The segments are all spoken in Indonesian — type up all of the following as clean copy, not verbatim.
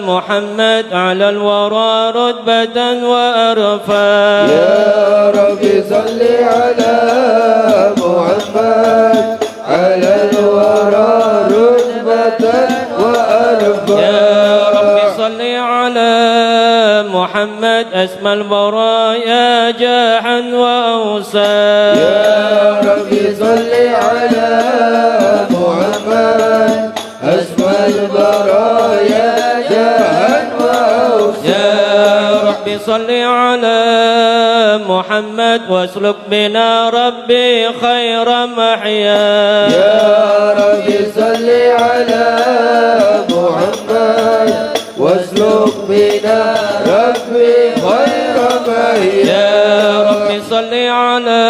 محمد على الورى رتبة وأرفا يا رب صل على محمد على الورى رتبة وأرفا يا رب صل على محمد أسمى البرايا جاحا وأوسا يا رب صل على محمد أسمى البرايا جاحا وأوسا يا رب صل على محمد واسلك بنا ربي خير محيا يا رب صل على محمد واسلك بنا ربي خير محيا يا رب صل على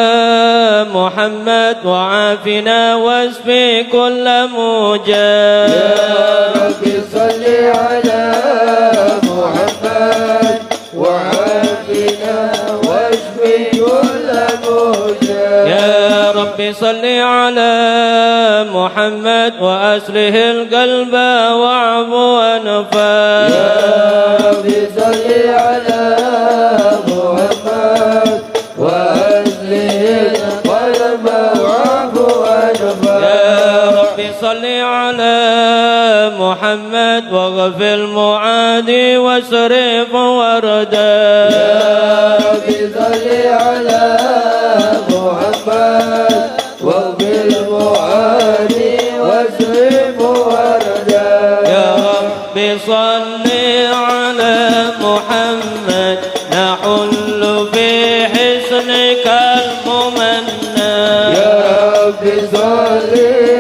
محمد وعافنا واشفي كل موجع يا رب صل على محمد وعافنا واشفي كل موجع يا رب صل على محمد وأصلح القلب واعفو أنفا يا رب صل على محمد وأصلح القلب واعفو أنفا يا رب صل على محمد واغفر المعادي واصرف وردا يا رب صل على محمد واغفر المعاني واصرف وردا يا رب صل على محمد نحل في حسنك الممنى يا رب صل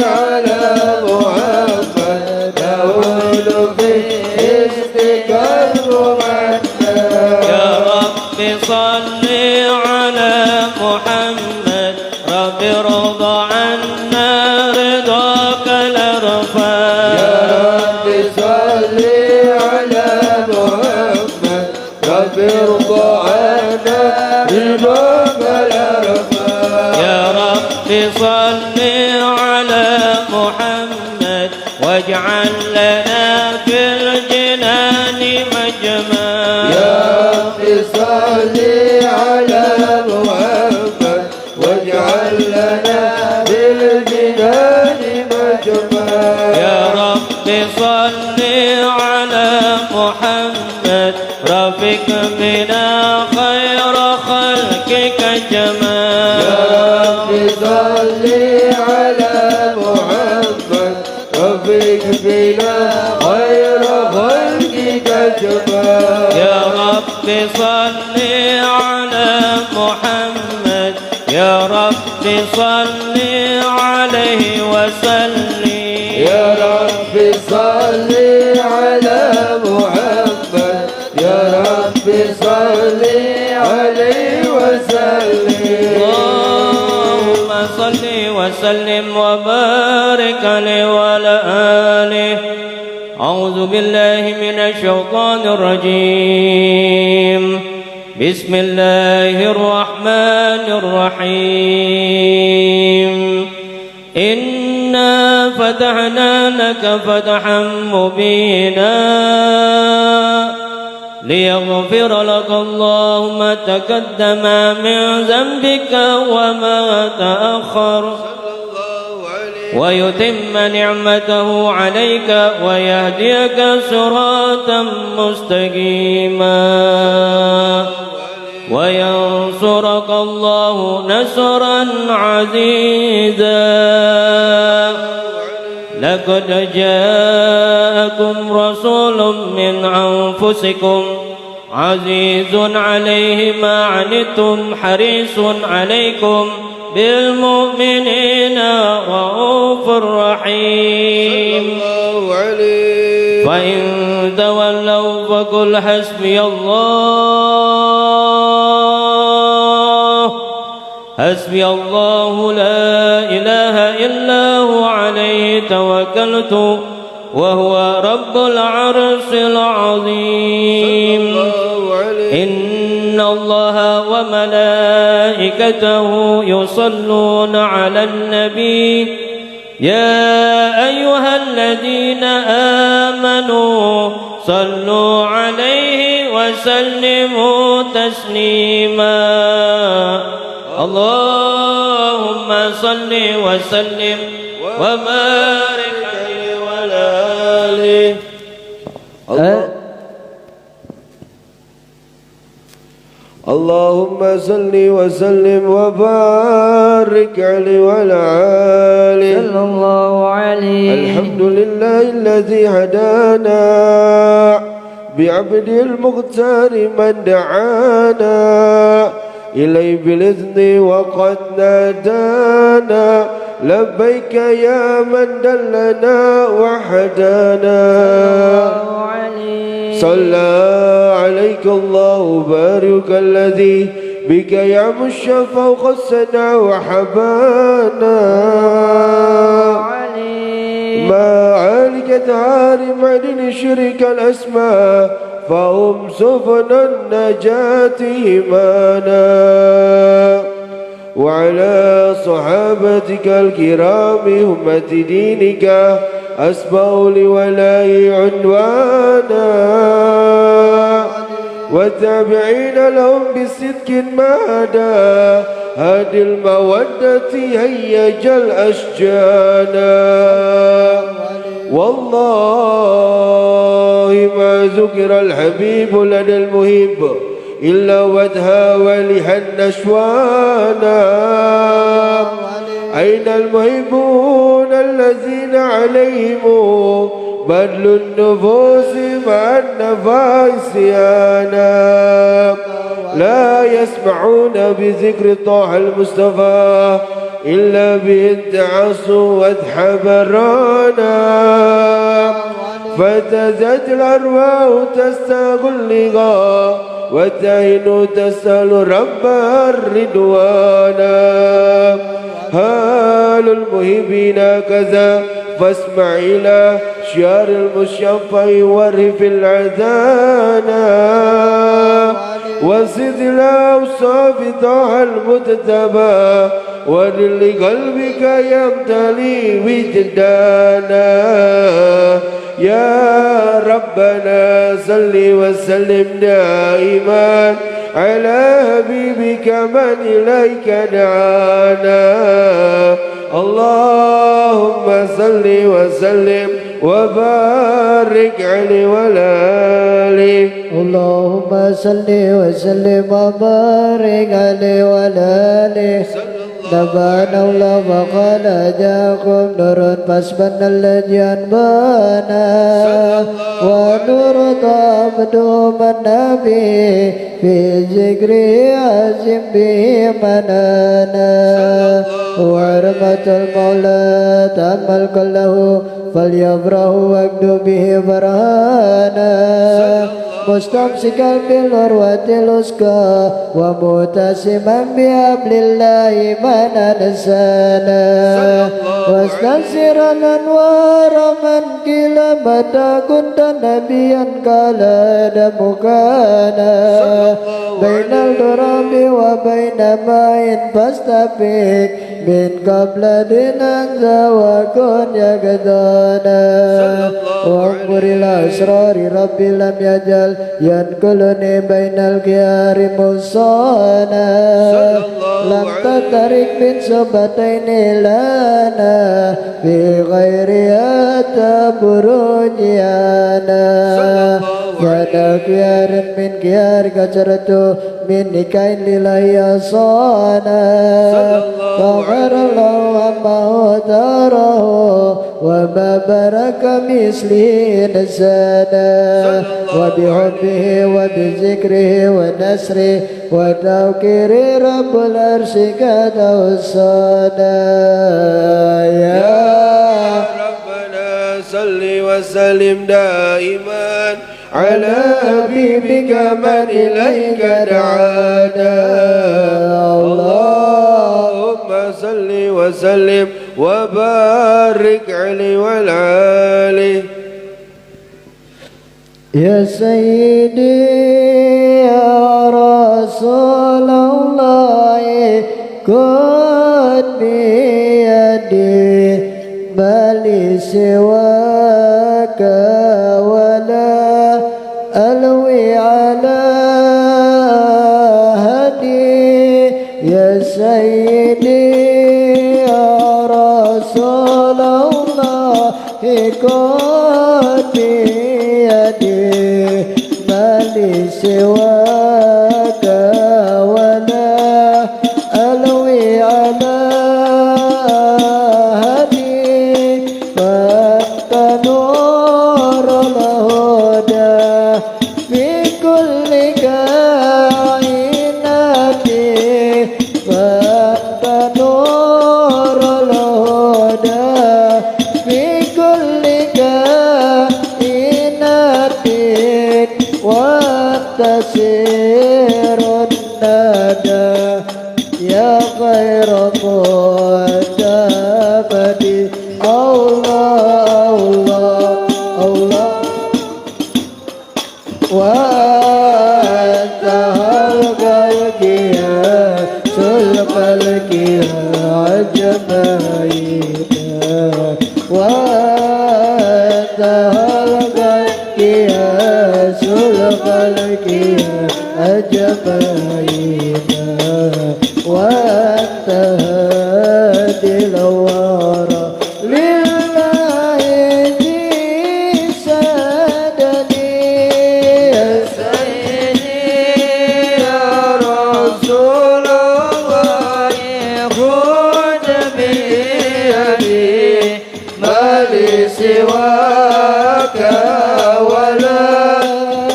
على محمد نقول باسمك الممنى يا رب صل على محمد رب ارضى عنا رضاك الارفع يا رب صل على محمد رب ارضى عنا رضاك الأرفع يا رب صل على محمد واجعل لنا في الجنان مجمع يا رب صل على محمد واجعل لنا بالجنان مجمع يا رب صل على محمد رفق بنا خير خلقك جمال يا رب صل على محمد رفيق بنا خير خلقك جمال يا رب صل على محمد يا رب صل عليه وسلم يا رب صل على محمد يا رب صل عليه وسلم اللهم صل وسلم وبارك عليه وعلى آله أعوذ بالله من الشيطان الرجيم بسم الله الرحمن الرحيم إنا فتحنا لك فتحا مبينا ليغفر لك الله ما تقدم من ذنبك وما تأخر ويتم نعمته عليك ويهديك صراطا مستقيما وينصرك الله نصرا عزيزا لقد جاءكم رسول من أنفسكم عزيز عليه ما عنتم حريص عليكم بالمؤمنين رؤوف رحيم فإن تولوا فقل حسبي الله لا إله إلا هو عليه توكلت وهو رب العرش العظيم إن الله وملائكته يصلون على النبي يا أيها الذين آمنوا صلوا عليه وسلموا تسليما اللهم صل وسلم وبارك عليه وعلى آله اللهم صل وسلم وبارك عليه وعلى آله صلى الله عليه. الحمد لله الذي هدانا بعبده المختار من دعانا إليه بالإذن وقد نادانا لبيك يا من دلنا وحدانا صلى عليك الله بارك الذي بك يا مشفى وخصنا وحبانا ما عليك تعالي معدن شرك الأسماء فهم سفن النجاة إيمانا وعلى صحابتك الكرام همة دينك أسبوا لولاي عنوانا والتابعين لهم بصدق مادا هادي المودة هيج الأشجانا والله ما ذكر الحبيب لدى المهيب إلا ودها ولها النشوانا أين المهيبون الذين عليهم بذل النفوس مع النفائس أنا لا يسمعون بذكر طه المصطفى إلا بإن تعصوا واتحبرانا فتزت الأرواح تستغلها والدين تسأل رب الرضوانا هال المهيبين كذا فاسمع إلى شعر المشفع ورف العذانا وزد الأوصاف طه المتتبى ولل قلبك يمتلي وجدانا يا ربنا صل وسلم دائما على حبيبك من إليك دعانا اللهم صل وسلم وبارك عليه وعلى آله اللهم صل وسلم وبارك عليه وعلى آله نبانا الله وقال جاءكم نور فاسبن الذي أنبانا ونور تعبدوا من نبي في ذكر عزم به منانا وعرمة المولى تأمل كله فليفرح واجد به فرحانا مستمسكا بالعروة الوثقى ومتسما بحبل الله من أنسانا واستنصرا الأنوار من قيل متى كنت نبيا قال آدم كان بين التراب وبين ماء فاستبق من قبل دينك وكن يقظانا وانظر الأسرار ربي لم يجل ينقلني بين الخيار مصانا لم تترك من سبتين لنا في غيرها تبرجيانا يا خيار من خيار كسرت من نكاين لله صانا فغفر الله عما تراه وما برك مثله نسانا وبحبه وبذكره ونسره وتوكيره رب العرش قد أوصانا يا ربنا صل وسلم دائما على حبيبك من إليك دعانا اللهم صل وسلم وبارك عليه وعلى آله يا سيدي يا رسول الله خذ بيدي لي سواك ولا ألوي على هدي يا سيدي يا رسول الله خذ بيدي ما لي سواك ولا ألوي على هدي فأنت نور الهدى في كل كائناتي فأنت نور الهدى في كل كائناتي وأنت سير الندى يا خير معتمدي الله الله الله وأنت الخلق يا الخلق يا أجمعين وأنت الخلق يا الخلق يا أجمعين وأنت هادي الورى لله ذي سددي يا سيدي يا رسول الله خذ بيدي ما لي سواك ولا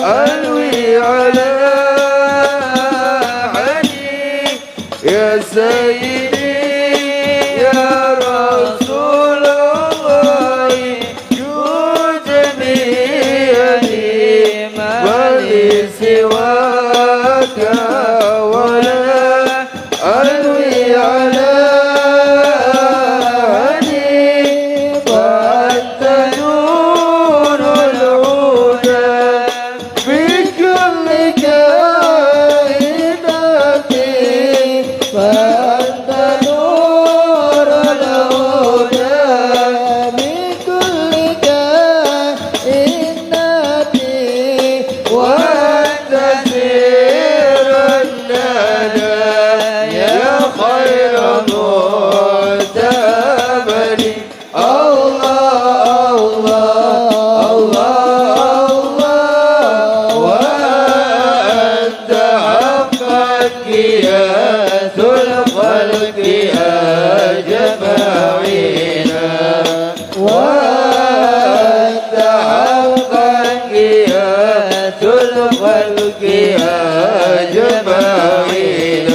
ألوي على يا سيدي يا رسول الله جود بيدي ما لي سواك ولا ألوي على هدي فأنت نور الهدى في كل كائناتي فأنت نور الهدى بكل كائناتي وأنت سير الندى يا خير معتمدي الله الله الله الله وأنت حقك يا الخلق أجمعين وأنت حقك يا الخلق أجمعين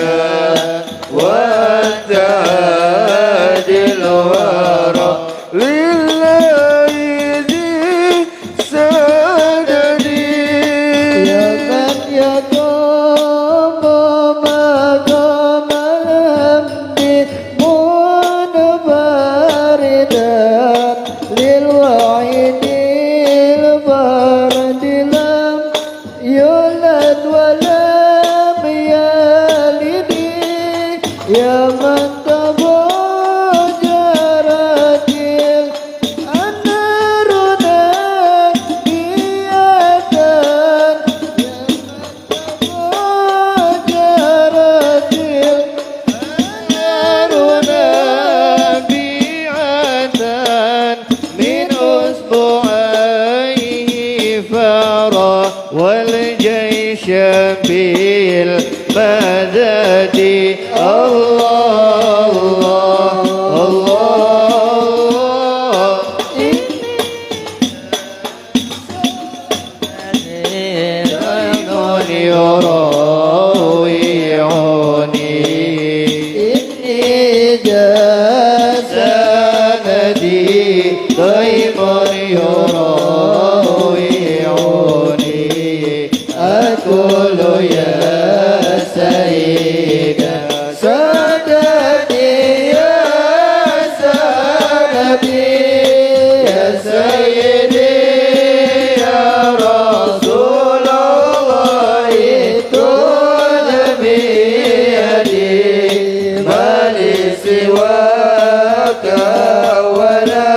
وأنت هادي الورى لله ذي سددي يا من يقوم مقام الحمد منفردا للوعيد الفرد لم يولد ولم يلد يا من تفجرت الأنهار نقية تفجرت الأنهار نبيعة من أصبعيه فرى والجيش بالمدد الله الله الله إني يراويعني إني جسدي دائما يراويعني أقول يا سيد سادتي يا سادتي يا سيدي يا رسول الله خذ بيدي ما لي سواك ولا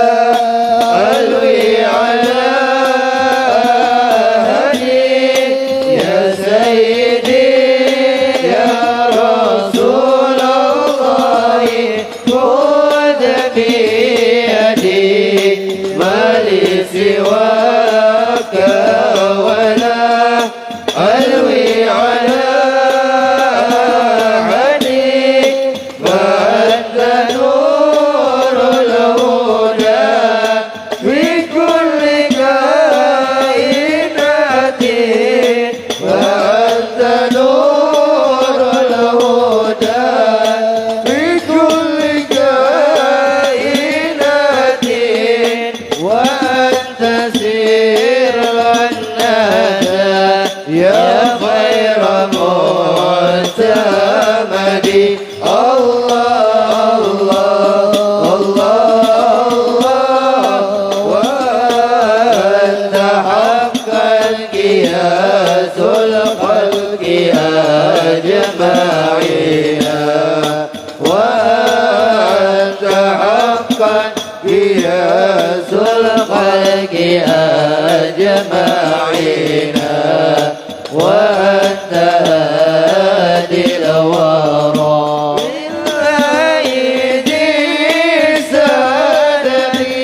غياث الخلق أجمعين وأنت هادي الورى من أيدي سادتي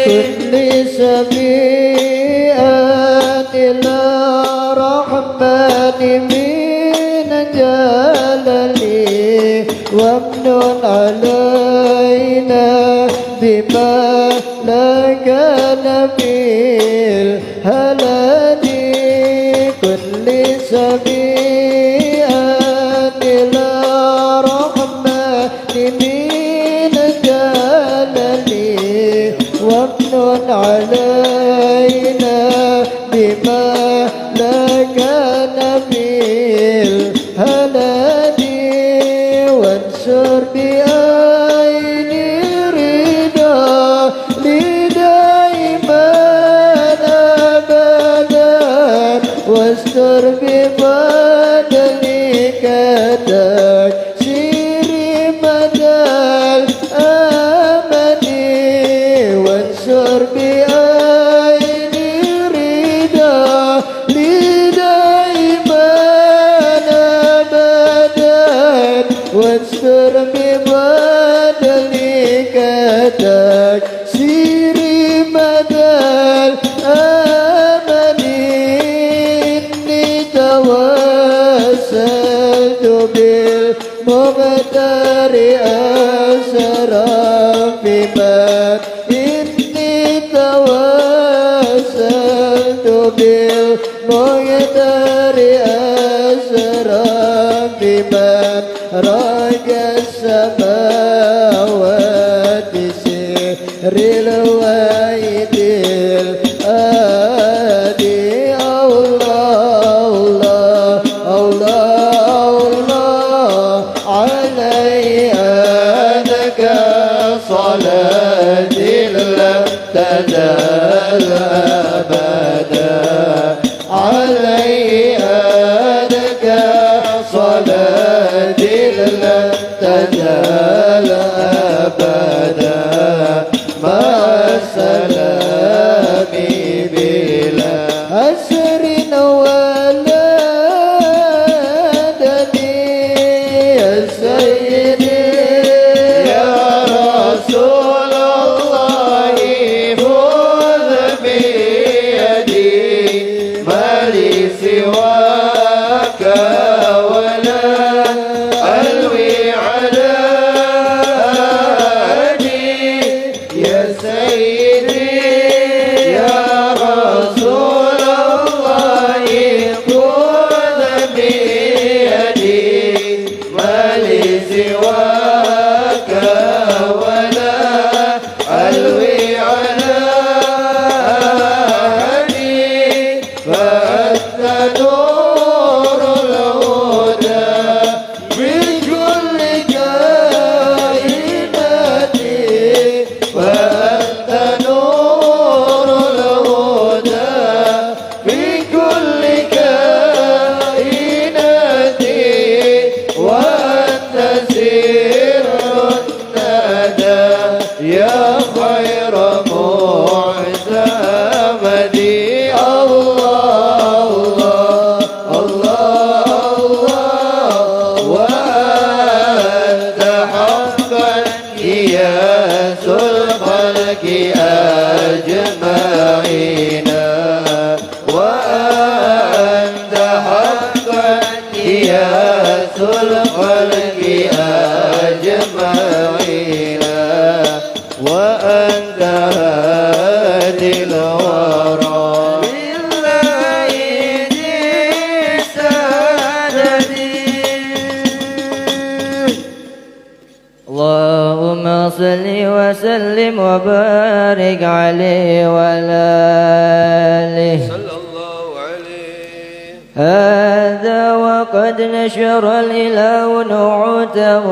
كل سبيئات الرحمن من جلالي وامنن علينا بما لك نبيل هلالي كل سبيئات الرحمن من جلالي وامنن علينا بما لك نبيل هلالي وانشر بعين رضا لدائما أبدا واستر بفضلك تكسير مدى الأمل وانشر بعين رضا لدائما أبدا واستر بفضلك تكسير مدى الأمل إني توسلت بالمقدار أسرى بمن إني توسلت بالمقدار أسرى بمن رجى السماوات سر الوحيد الآدي الله الله الله الله علي أنك صلاة لم تزال أبدا علي أنك صلاة لم تزال أبدا مع السلام بلا أسر ولدني يا سيدي يا رسول الله خذ بيدي ما لي سواك ولا ألوي على أهدي يا سيدي يا رسول الله خذ بيدي ما لي سواك ولا ألوي على أهدي فأنت نور الهدى بكل كائناتي فأنت نور الهدى بكل كائناتي وأنت سر الندى يا خير معتمدي الله الله الله الله وأنت حقا إياس الخلق أجمعين وأنت حقا إياس الخلق أجمعين وأنت هادي الورى بالله سادتي اللهم صل وسلم وبارك عليه وعلى آله صلى الله عليه هذا وقد نشر الإله نعوته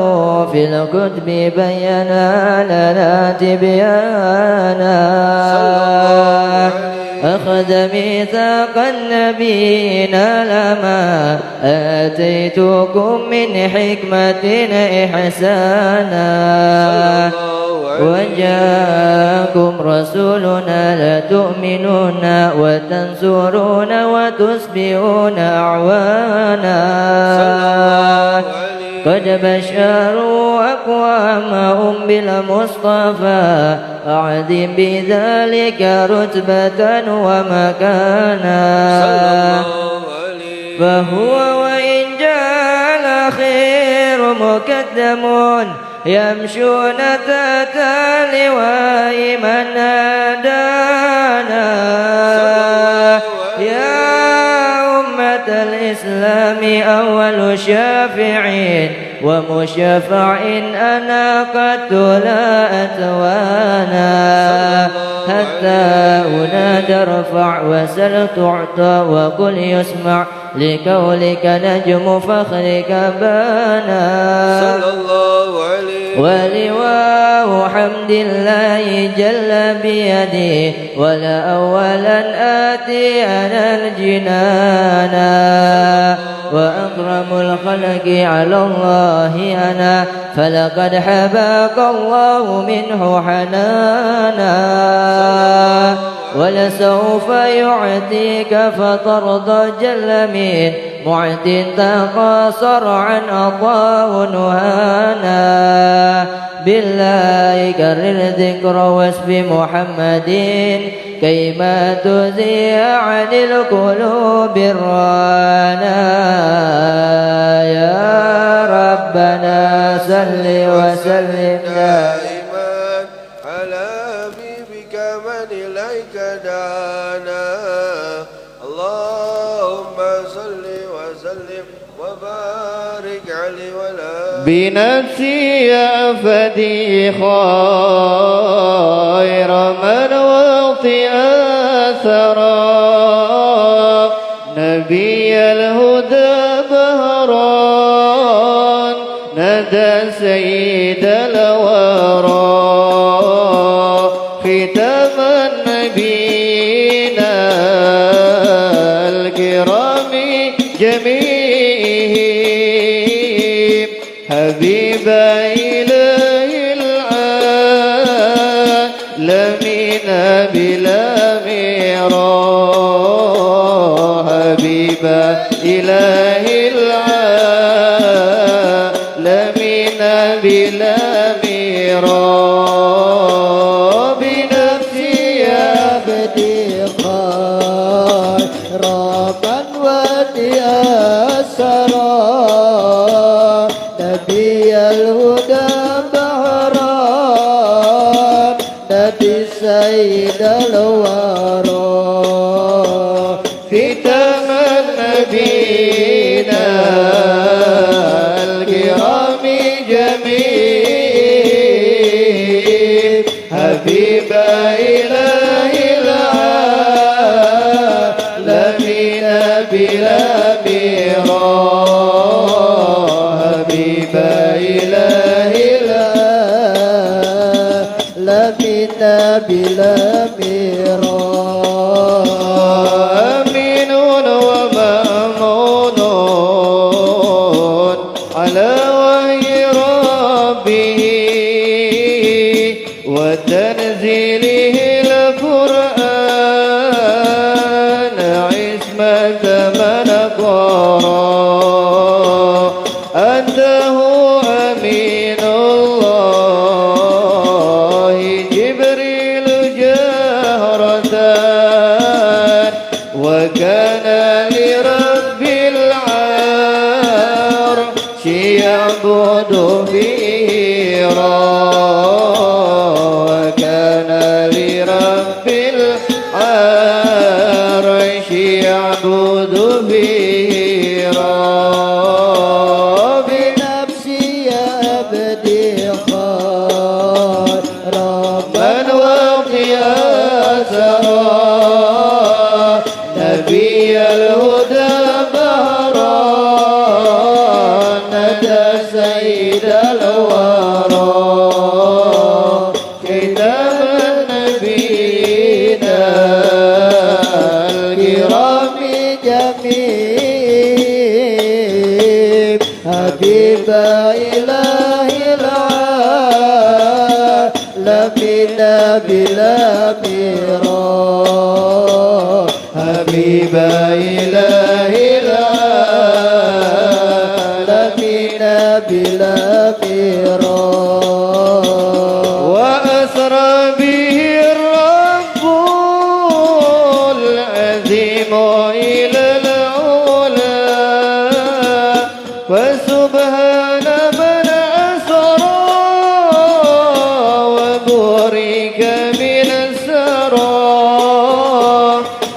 في الكتب بينا لنا تبيانا أخذ ميثاق النبيين لما آتيتكم من حكمة إحسانا صلى الله وجاءكم رسولنا لتؤمنون وتنصرون وتصبحون أعوانا قد بشروا أقوامهم بالمصطفى أعظم بذلك رتبة ومكانا فهو وإن جاء الأخير مقدمون يمشون تحت لواء من نادانا يا أمة الإسلام أول شافعين ومشفع أنا قد لا أتوانا حتى أنادى ارفع وسل تعطى وقل يسمع لقولك نجم فخرك بانا صلى الله عليه ولواء حمد الله جل بيدي ولا أولا آتي أنا الجنانا وأكرم الخلق على الله أنا فلقد حباك الله منه حنانا ولسوف يعطيك فترضى جل من معد تقاصر عن عطاه نهانا بالله كرر ذكر واسم محمد كيما تزيع عن القلوب الرانا يا ربنا صل وسلم دائما على حبيبك من إليك دعانا اللهم صل وسلم وبارك عليه ولا بنفسي أفدي خير من وطئ أثرا نبي الهدى بهران ندى سيد الورى ختام النبيين الكرام جميعهم حبيب إله العالمين بلا ميرا حبيب إله العالمين بلا ميرا بنفسي أبدي خير من ودي أسرى نبي الهدى بهران نبي سيد الورى ختام النبيين الكرام جميع حبيب إله العالمين بلا ميرا حبيب إله العالمين بلا ميرا أمين ومأمون على وحي ربه وتنزيله القرآن عصمة من قرأ أنته أمين الله جبريل جهرة وكان لرب العرش يعبد به وكان لرب العرش يعبد به بنفسي أبدي خير من وقي أثرا نبي الهدى بهران ندى سيد الورى ختام النبيين الكرام جميع حبيب إله العالمين لبنا بلا ميران حبيب إله العالمين بلا ميران وأسرى به الرب العظيم إلى العلا فسبحان من أسرى وبرك من السرى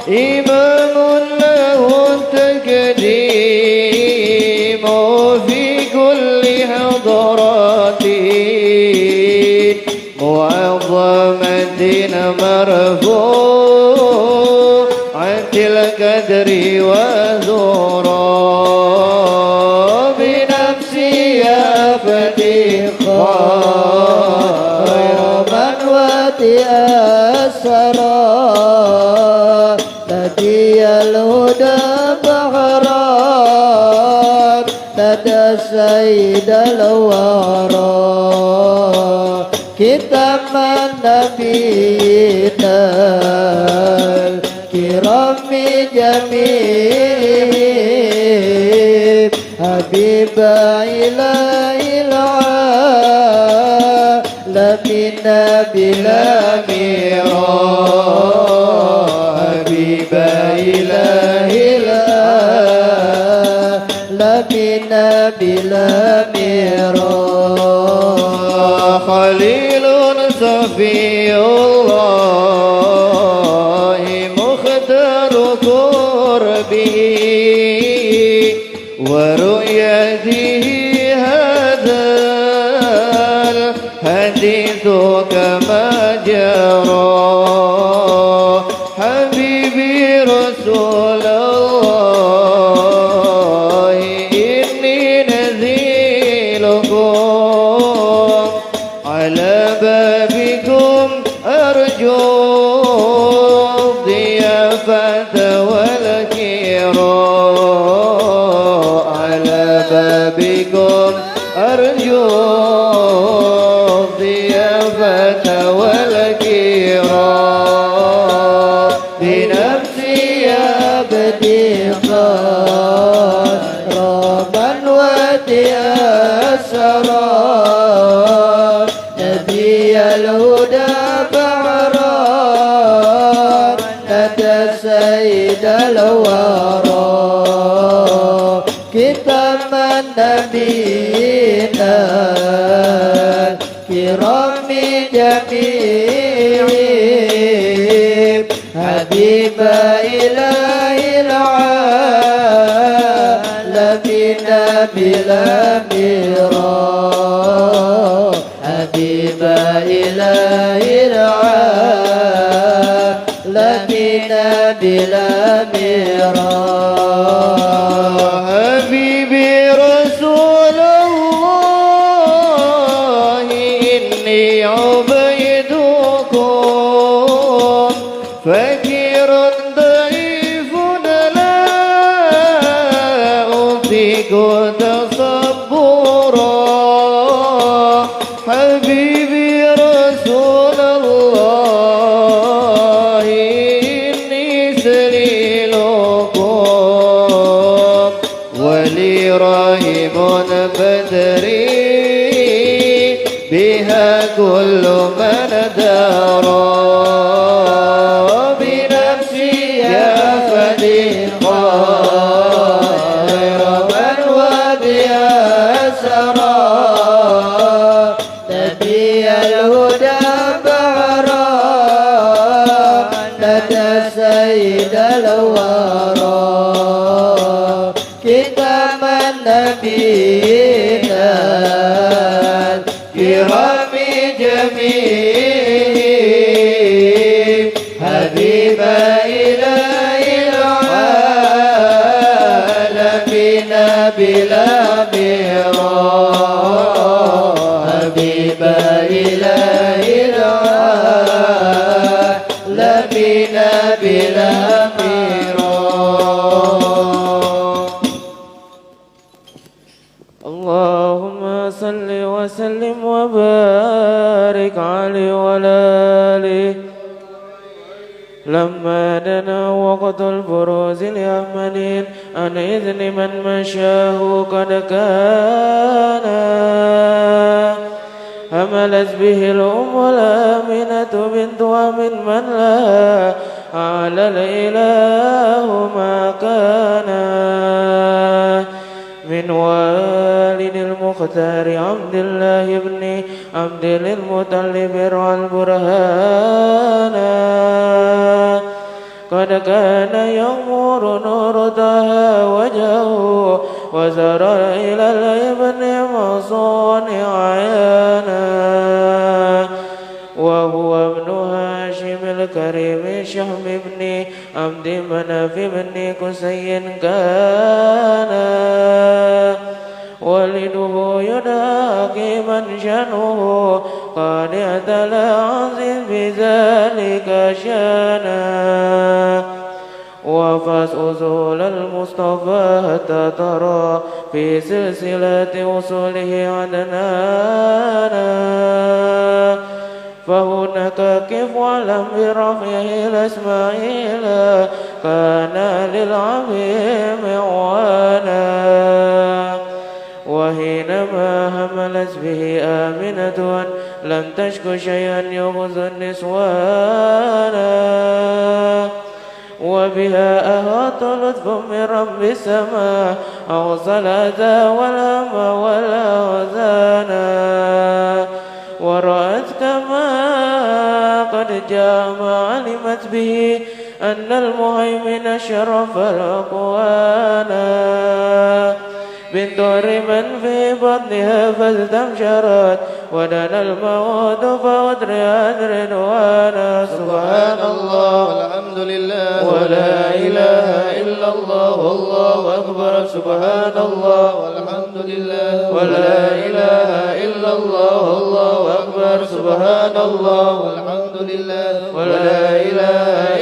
إمام له التقديم في كل حضرات معظمة مرفوعة القدر وزورا بنفسي يا فتيخا من واتي السرى نبي الهدى بحران ندى سيد الورى كتاب نبينا الكرام جميع حبيب إله العالمين بلا ميران حبيب إله العالمين بلا ميران خليل صفي الله مختار قربه ورؤيته هذا الحديث كما جرى حبيبي رسول الله إني نزيلكم على بابكم أرجو الضيافة والكرام على بابكم أرجو الضيافة والكرام بنفسي يا بديقا رابا ودي السرار نبي الهدى بعرار ندى سيد الورى كتاب نبينا الكرام جميع حبيب إله العالمين بلا ميران حبيب إله العالمين بلا ميران حبيبي رسول الله إني عبيدكم فقير ضعيف لا أطيق تصبرا حبيبي رسول الله إني سليلكم ولي راهب بدري بها كل من دارا بنفسي يا فديقا خير من ودي سرى نبي الهدى بعرا ندى سيد الورى كتاب نبينا الكرام جميع حبيب إله العالمين بلا ميران حبيب إله العالمين بلا ميران اللهم صل وسلم وسلم وبارك عليه وعلى آله. لما دنا وقت البروز اليمنين عن إذن من مشاه قد كان حملت به الأم الآمنة بنت ومن من لا على الإله ما كان من والد المختار عبد الله بن عبد المطلب البرهان قد كان يغمر نور طه وجهه وزرى إلى الابن مصانع عيانا وهو ابن هاشم الكريم شهم بن عبد مناف بن قسي كان والده يداكي من شأنه قد اعتلى عظيم بذلك شانا وفاس أصول المصطفى حتى ترى في سلسلة أصوله عدنانا فهناك كيف ولم برفعه الإسماعيل كان للعظيم عوانا وحينما هملت به آمنة لم تشك شيئا يغزو النسوانا وبها أهات لطف من رب السماء أوصل ذا والهم والأوزانا ورأت كما قد جاء ما علمت به أن المهيمن شرف الأقوانا بنت من في بطنها فاستبشرت ودنا الموت فأدريت رضوانا سبحان الله والحمد لله ولا إله إلا الله والله أكبر سبحان الله والحمد لله ولا إله إلا الله والله أكبر سبحان الله والحمد لله ولا إله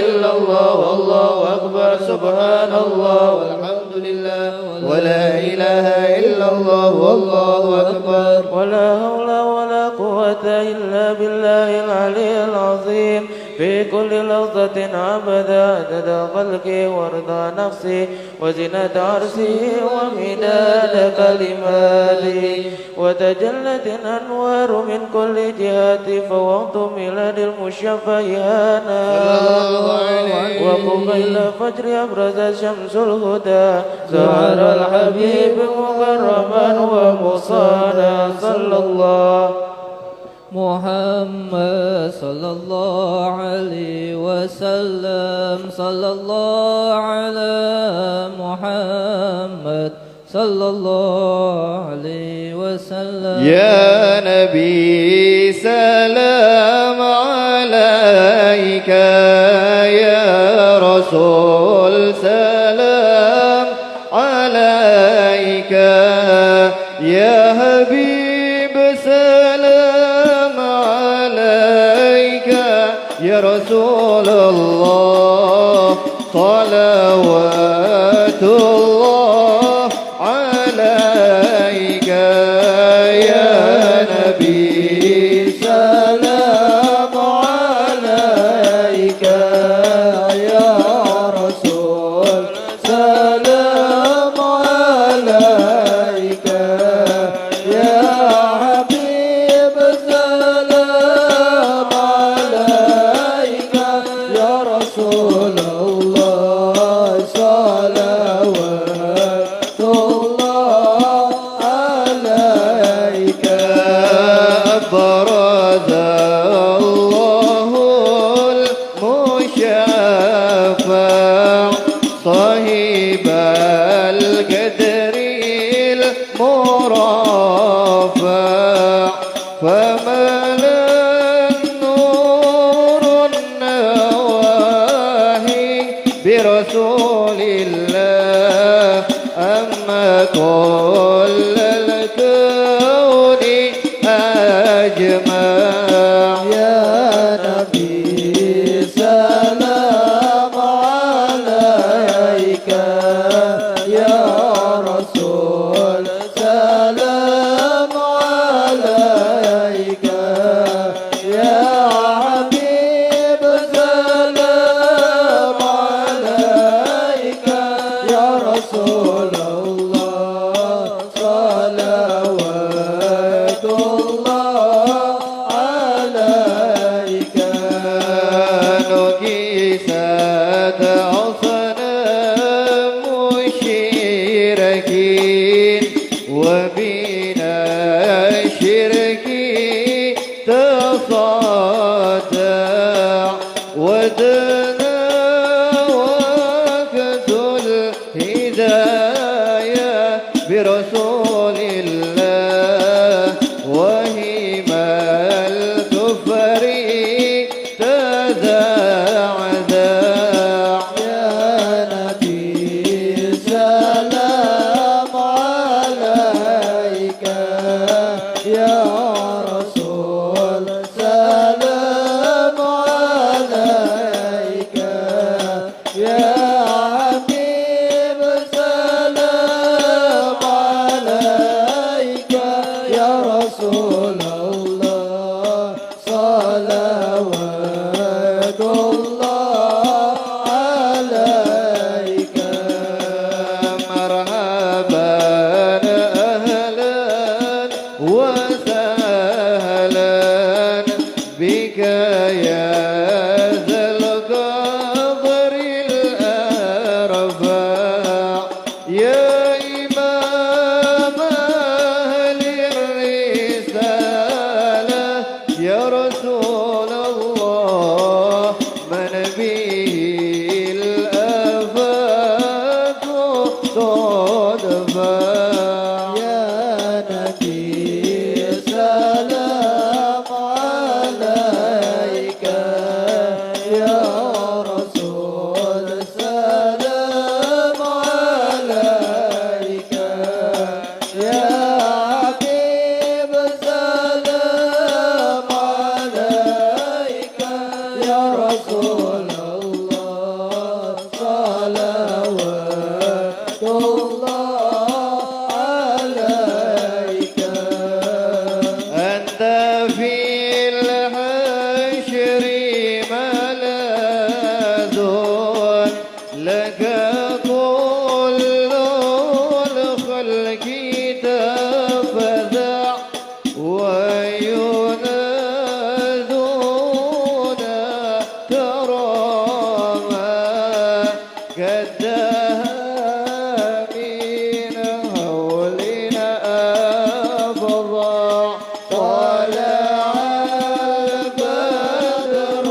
إلا الله والله أكبر سبحان الله والحمد لله ولا إله إلا الله والله أكبر ولا حول ولا قوة إلا بالله العلي العظيم في كل لحظة عبدا عدد خلقه ورضا نفسه وزنة عرشه ومداد كلماته وتجلت الأنوار من كل جهة فوقت ميلاد المشفى هانا وقبيل فجر أبرز شمس الهدى ظهر الحبيب مكرما ومصانا صلى الله محمد صلى الله عليه وسلم صلى الله على محمد صلى الله عليه وسلم يا نبي سلام عليك يا رسول سلام عليك يا حبيب سلام عليك يا رسول الله صلوات الله عليك يا نبي سلام عليك يا رسول سلام عليك يا حبيب سلام عليك يا رسول الله صلوات الله عليك برز الله المشفع صاحب القدر المرفع فملا النور النواهي برسول الله أما كل الكون أجمع يا نبي سلام عليك يا رسول سلام عليك صدع ودنا وقت الهداية برسول الله وهما الكفر تذعذع يا نبي سلام عليك يا رسول سلام عليك يا حبيب سلام عليك يا رسول الله صلوات الله عليك مرحبا أهلا وسهلا بك يا ذا القدر الأرفع يا إمام أهل الرسالة يا رسول الله من به الآفات تدفع يا نبي سلام عليك يا رسول سلام عليك يا حبيب سلام عليك يا رسول الله صلوات الله عليك أنت في الحشر ملاذ لك كل الخلق تفزع وينادون كراما كالدهاء من هولنا أفضع طلع البدر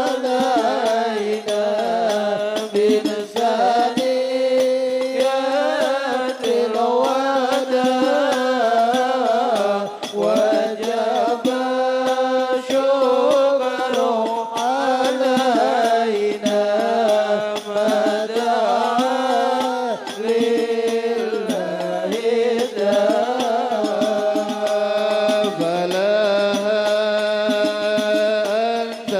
علينا من ثنيات الوداع وجب الشكر علينا ما دعا لله فلها أنت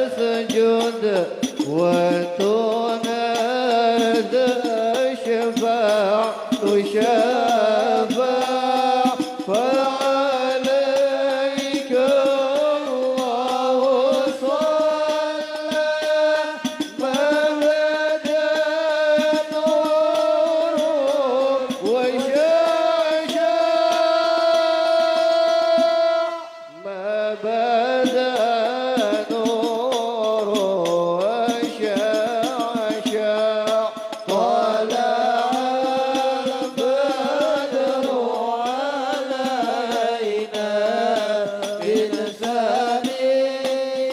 فتسجد وتنادى شفاع تشفع فعليك الله صلى ما بدا نور وشاشع ما بدا نور وشاشع طلع البدر علينا من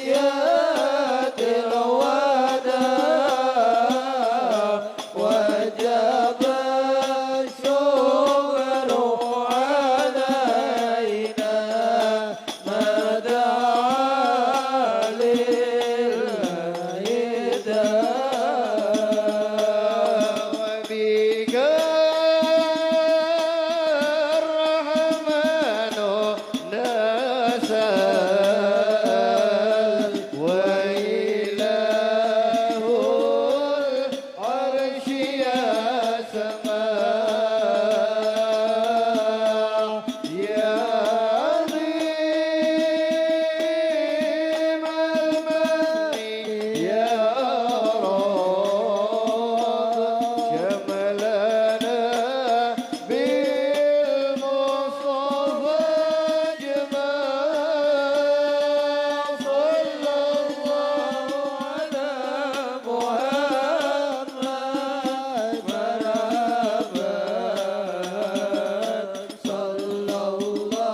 ثنيات الوداع وجب الشكر علينا ما دعا لله وبك الرحمن نسأل وإله العرش يسمع يا عظيم المن يا رب شملنا بالمصطفى جمال صلى الله على محمد مرحبا صلى الله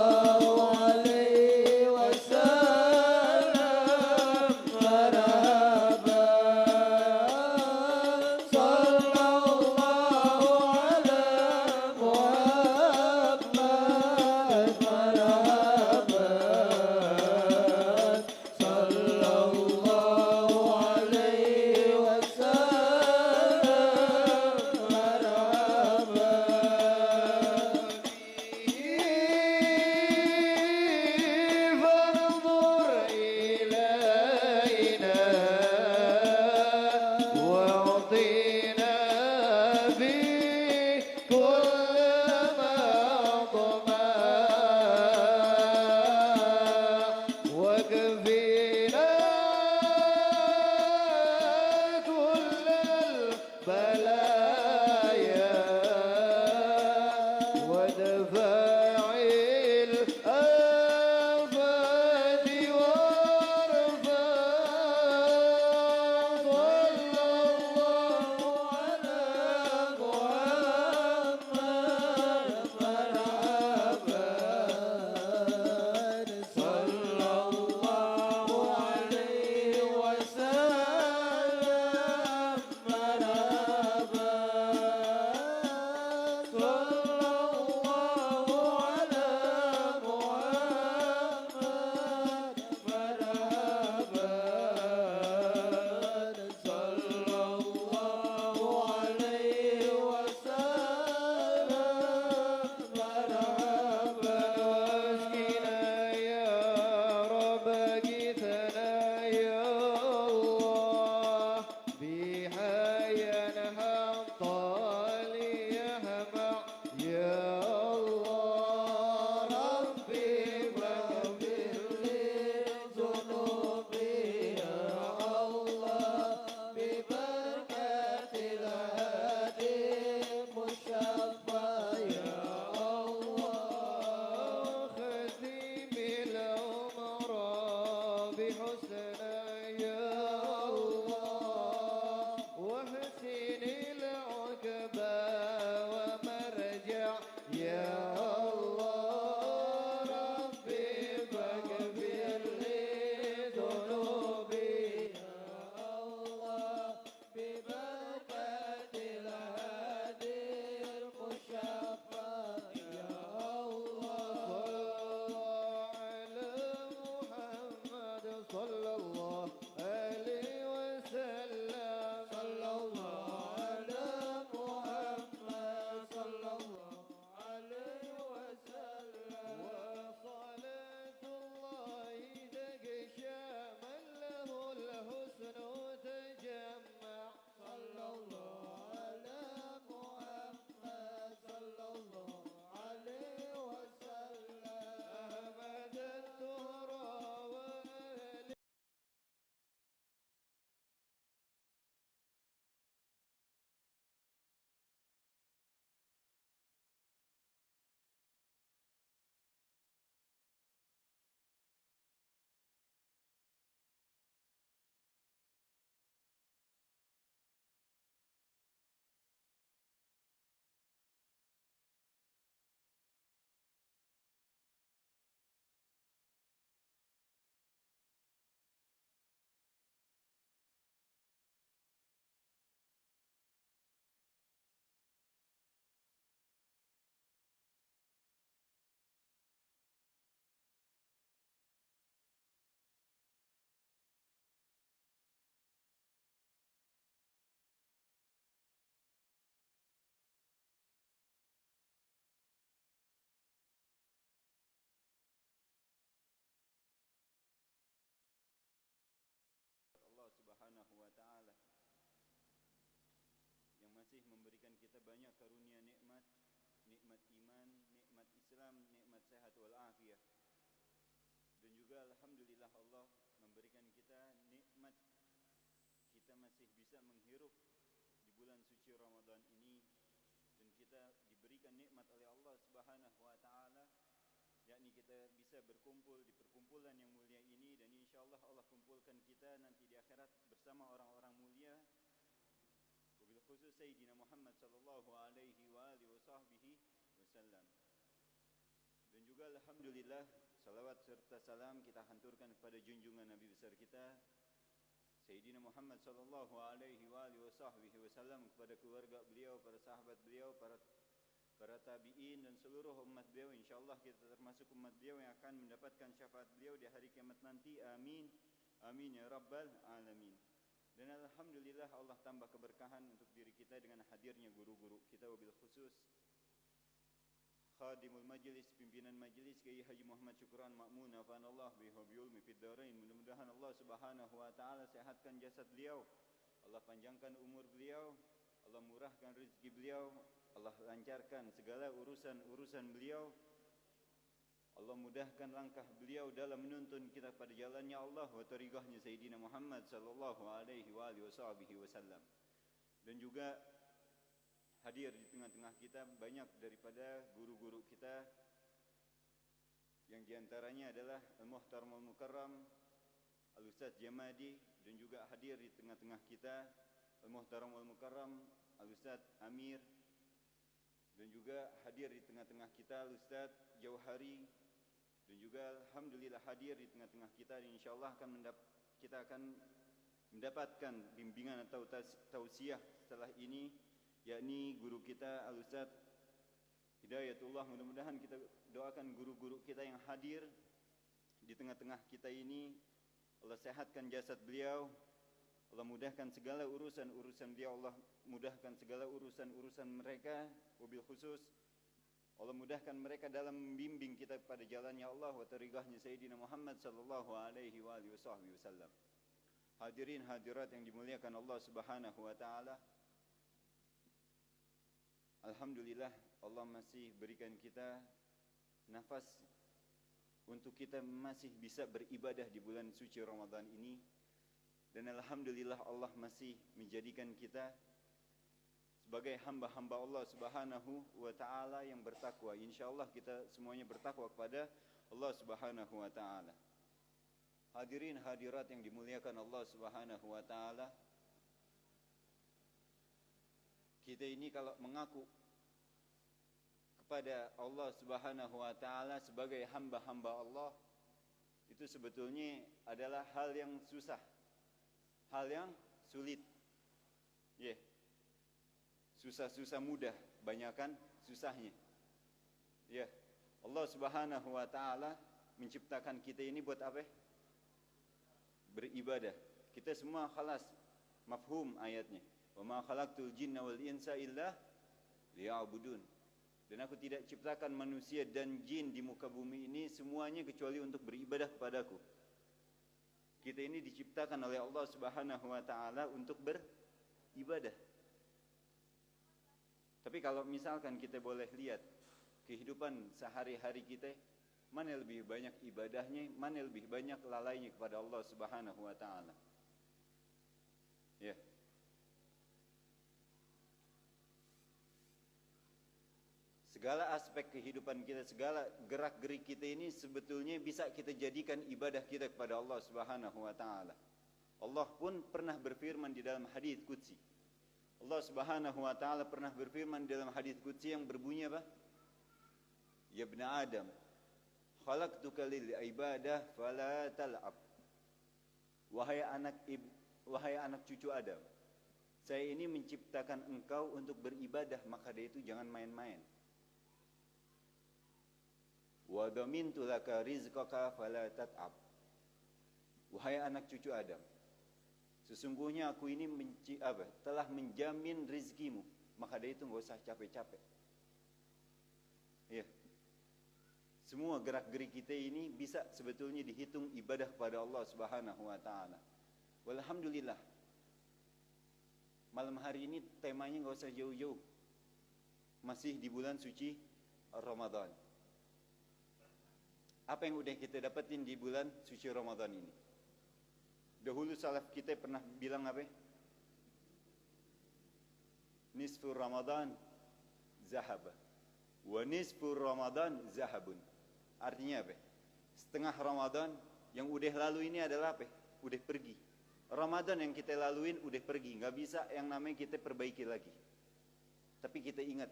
masih memberikan kita banyak karunia nikmat, nikmat iman, nikmat Islam, nikmat sehat walafiat. Dan juga alhamdulillah Allah memberikan kita nikmat kita masih bisa menghirup di bulan suci Ramadan ini, dan kita diberikan nikmat oleh Allah Subhanahu wa taala, yakni kita bisa berkumpul di perkumpulan yang mulia ini, dan insyaallah Allah kumpulkan kita nanti di akhirat bersama orang-orang mulia, wabil khusus Sayyidina Muhammad sallallahu alaihi wa alihi wasallam. Dan juga alhamdulillah salawat serta salam kita hanturkan kepada junjungan Nabi besar kita Sayyidina Muhammad sallallahu alaihi wa alihi wasallam, kepada keluarga beliau, para sahabat beliau, para tabi'in dan seluruh umat beliau. Insyaallah kita termasuk umat beliau yang akan mendapatkan syafaat beliau di hari kiamat nanti. Amin. Amin ya rabbal alamin. Dan alhamdulillah Allah tambah keberkahan untuk diri kita dengan hadirnya guru-guru kita, wabil khusus khadimul majlis, pimpinan majlis Kiai Haji Muhammad Syukran Ma'mun afanallah bihi wa bi'ulmi fid dharain. Mudah-mudahan Allah Subhanahu wa taala sehatkan jasad beliau, Allah panjangkan umur beliau, Allah murahkan rezeki beliau, Allah lancarkan segala urusan-urusan beliau, Allah mudahkan langkah beliau dalam menuntun kita pada jalannya Allah wa tariqahnya Sayyidina Muhammad sallallahu alaihi wa alihi wasallam. Dan juga hadir di tengah-tengah kita banyak daripada guru-guru kita, yang diantaranya adalah Al-Muhtaram Al-Mukarram Al-Ustaz Jamadi, dan juga hadir di tengah-tengah kita Al-Muhtaram Al-Mukarram Al-Ustaz Amir, dan juga hadir di tengah-tengah kita Al-Ustaz Jauhari, dan juga alhamdulillah hadir di tengah-tengah kita, dan insyaallah kita akan mendapatkan bimbingan atau tausiah setelah ini, yakni guru kita Al-Ustaz Hidayatullah. Mudah-mudahan kita doakan guru-guru kita yang hadir di tengah-tengah kita ini, Allah sehatkan jasad beliau, Allah mudahkan segala urusan-urusan beliau, Allah mudahkan segala urusan-urusan mereka, wabil khusus Allah mudahkan mereka dalam membimbing kita pada jalannya Allah wa tariqahnya Sayyidina Muhammad sallallahu alaihi wa alihi wasallam. Hadirin hadirat yang dimuliakan Allah Subhanahu wa taala, alhamdulillah Allah masih berikan kita nafas untuk kita masih bisa beribadah di bulan suci Ramadan ini, dan alhamdulillah Allah masih menjadikan kita sebagai hamba-hamba Allah Subhanahu wa taala yang bertakwa. Insyaallah kita semuanya bertakwa kepada Allah Subhanahu wa taala. Hadirin hadirat yang dimuliakan Allah Subhanahu wa taala, kita ini kalau mengaku kepada Allah Subhanahu wa taala sebagai hamba-hamba Allah, itu sebetulnya adalah hal yang susah, hal yang sulit. Susah-susah mudah, banyakan susahnya. Allah Subhanahu wa taala menciptakan kita ini buat apa? Beribadah. Kita semua khalas mafhum ayatnya. Wa ma khalaqtul jinna wal insa illa liya'budun. Dan aku tidak ciptakan manusia dan jin di muka bumi ini semuanya kecuali untuk beribadah kepadaku. Kita ini diciptakan oleh Allah Subhanahu wa taala untuk beribadah. Tapi kalau misalkan kita boleh lihat kehidupan sehari-hari kita, mana lebih banyak ibadahnya, mana lebih banyak lalainya kepada Allah Subhanahu wa taala. Segala aspek kehidupan kita, segala gerak-gerik kita ini sebetulnya bisa kita jadikan ibadah kita kepada Allah Subhanahu wa taala. Allah pun pernah berfirman di dalam hadits qudsi. Allah Subhanahu wa taala pernah berfirman di dalam hadits qudsi yang berbunyi apa? Ya ibn Adam, khalaqtuka lil ibadah fala tal'ab. Wahai anak cucu Adam, saya ini menciptakan engkau untuk beribadah, maka dari itu jangan main-main. Wa dhamintu laka rizqaka fala tat'ab. Wahai anak cucu Adam, sesungguhnya aku ini telah menjamin rizkimu, maka dari itu enggak usah capek-capek. Semua gerak-gerik kita ini bisa sebetulnya dihitung ibadah kepada Allah Subhanahu wa taala. Walhamdulillah. Malam hari ini temanya nggak usah jauh-jauh, masih di bulan suci Ramadan. Apa yang udah kita dapetin di bulan suci Ramadan ini? Dahulu salaf kita pernah bilang apa? Nisfur Ramadan zahaba wa nisfur Ramadan zahabun. Artinya apa? Setengah Ramadan yang udah lalu ini adalah apa? Udah pergi. Ramadan yang kita laluin udah pergi, nggak bisa yang namanya kita perbaiki lagi. Tapi kita ingat,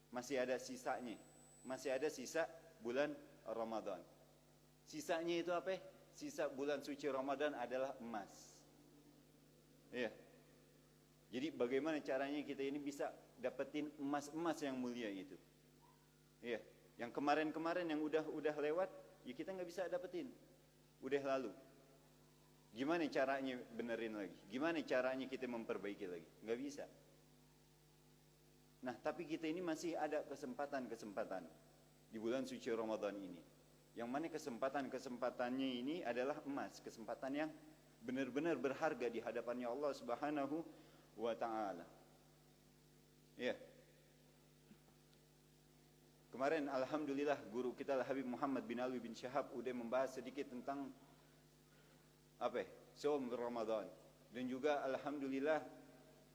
masih ada sisanya, masih ada sisa bulan Ramadan. Sisanya itu apa? Sisa bulan suci Ramadan adalah emas. Iya. Jadi bagaimana caranya kita ini bisa dapetin emas-emas yang mulia itu? Iya. Yang kemarin-kemarin yang udah lewat, ya kita nggak bisa dapetin, udah lalu. Gimana caranya benerin lagi? Gimana caranya kita memperbaiki lagi? Nggak bisa. Nah, tapi kita ini masih ada kesempatan-kesempatan di bulan suci Ramadan ini. Yang mana kesempatan-kesempatannya ini adalah emas, kesempatan yang benar-benar berharga di hadapannya Allah Subhanahu wa taala. Ya. Kemarin alhamdulillah guru kita Habib Muhammad bin Alwi bin Syahab udah membahas sedikit tentang apa? Saum Ramadan. Dan juga alhamdulillah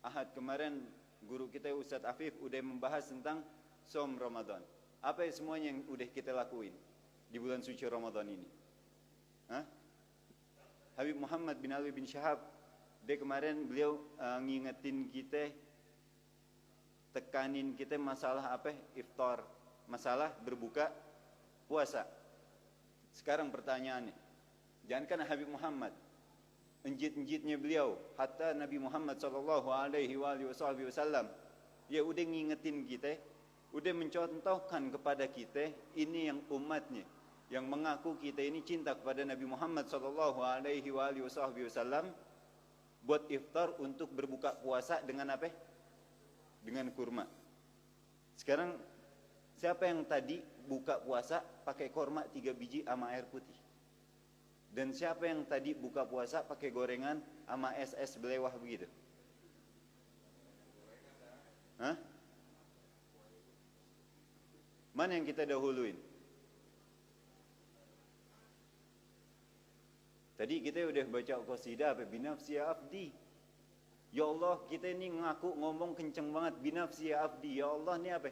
Ahad kemarin guru kita Ustadz Afif udah membahas tentang saum Ramadan. Apa semuanya yang udah kita lakuin di bulan suci Ramadan ini? Hah? Habib Muhammad bin Alwi bin Syahab, dia kemarin beliau ngingetin kita, tekanin kita masalah apa? Iftar, masalah berbuka puasa. Sekarang pertanyaannya, jangankan Habib Muhammad, enjit-enjitnya beliau, hatta Nabi Muhammad sallallahu alaihi wasallam, dia udah ngingetin kita, udah mencontohkan kepada kita, ini yang umatnya, yang mengaku kita ini cinta kepada Nabi Muhammad sallallahu alaihi wasallam, buat iftar untuk berbuka puasa dengan apa? Dengan kurma. Sekarang siapa yang tadi buka puasa pakai kurma 3 biji sama air putih? Dan siapa yang tadi buka puasa pakai gorengan sama es belewah begitu? Hah? Mana yang kita dahuluin? Tadi kita udah baca qasidah apa? Binafsi ya abdi. Ya Allah, kita ini ngaku ngomong kenceng banget, binafsi ya abdi. Ya Allah, ini apa?